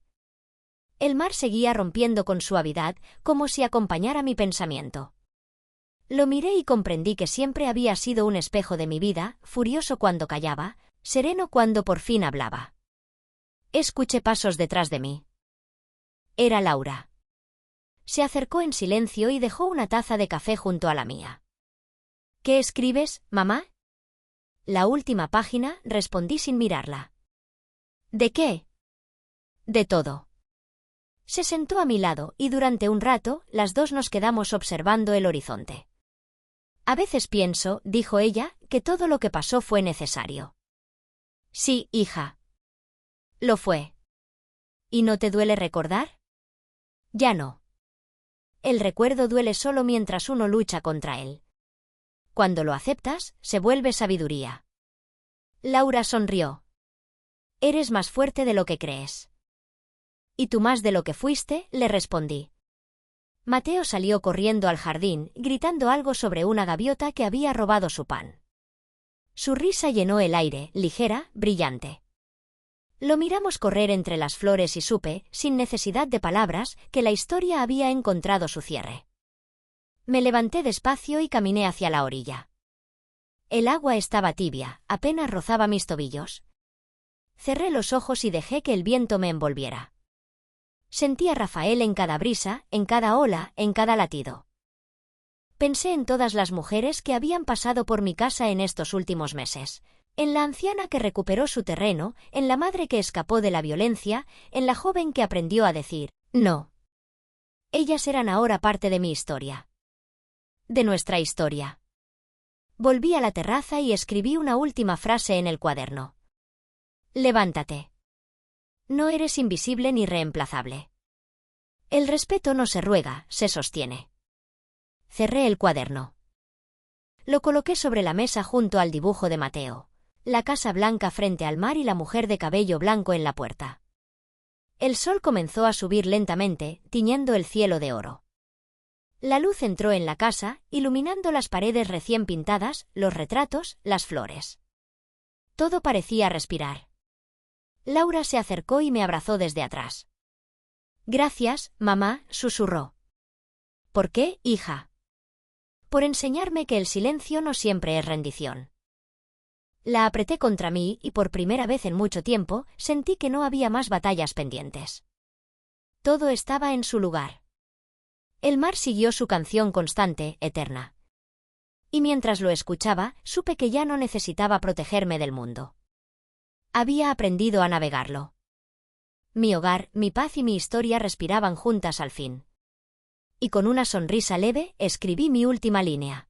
El mar seguía rompiendo con suavidad, como si acompañara mi pensamiento. Lo miré y comprendí que siempre había sido un espejo de mi vida, furioso cuando callaba, sereno cuando por fin hablaba. Escuché pasos detrás de mí. Era Laura. Se acercó en silencio y dejó una taza de café junto a la mía. ¿Qué escribes, mamá? La última página, respondí sin mirarla. ¿De qué? De todo. Se sentó a mi lado y durante un rato, las dos nos quedamos observando el horizonte. A veces pienso, dijo ella, que todo lo que pasó fue necesario. Sí, hija. Lo fue. ¿Y no te duele recordar? Ya no. El recuerdo duele solo mientras uno lucha contra él. Cuando lo aceptas, se vuelve sabiduría. Laura sonrió. Eres más fuerte de lo que crees. ¿Y tú más de lo que fuiste?, le respondí. Mateo salió corriendo al jardín, gritando algo sobre una gaviota que había robado su pan. Su risa llenó el aire, ligera, brillante. Lo miramos correr entre las flores y supe, sin necesidad de palabras, que la historia había encontrado su cierre. Me levanté despacio y caminé hacia la orilla. El agua estaba tibia, apenas rozaba mis tobillos. Cerré los ojos y dejé que el viento me envolviera. Sentí a Rafael en cada brisa, en cada ola, en cada latido. Pensé en todas las mujeres que habían pasado por mi casa en estos últimos meses, en la anciana que recuperó su terreno, en la madre que escapó de la violencia, en la joven que aprendió a decir no. Ellas eran ahora parte de mi historia. De nuestra historia. Volví a la terraza y escribí una última frase en el cuaderno. Levántate. No eres invisible ni reemplazable. El respeto no se ruega, se sostiene. Cerré el cuaderno. Lo coloqué sobre la mesa junto al dibujo de Mateo. la casa blanca frente al mar y la mujer de cabello blanco en la puerta. El sol comenzó a subir lentamente, tiñendo el cielo de oro. La luz entró en la casa, iluminando las paredes recién pintadas, los retratos, las flores. Todo parecía respirar. Laura se acercó y me abrazó desde atrás. «Gracias, mamá», susurró. «¿Por qué, hija?» «Por enseñarme que el silencio no siempre es rendición». La apreté contra mí y por primera vez en mucho tiempo sentí que no había más batallas pendientes. Todo estaba en su lugar. El mar siguió su canción constante, eterna. Y mientras lo escuchaba, supe que ya no necesitaba protegerme del mundo. Había aprendido a navegarlo. Mi hogar, mi paz y mi historia respiraban juntas al fin. Y con una sonrisa leve, escribí mi última línea.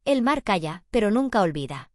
El mar calla, pero nunca olvida.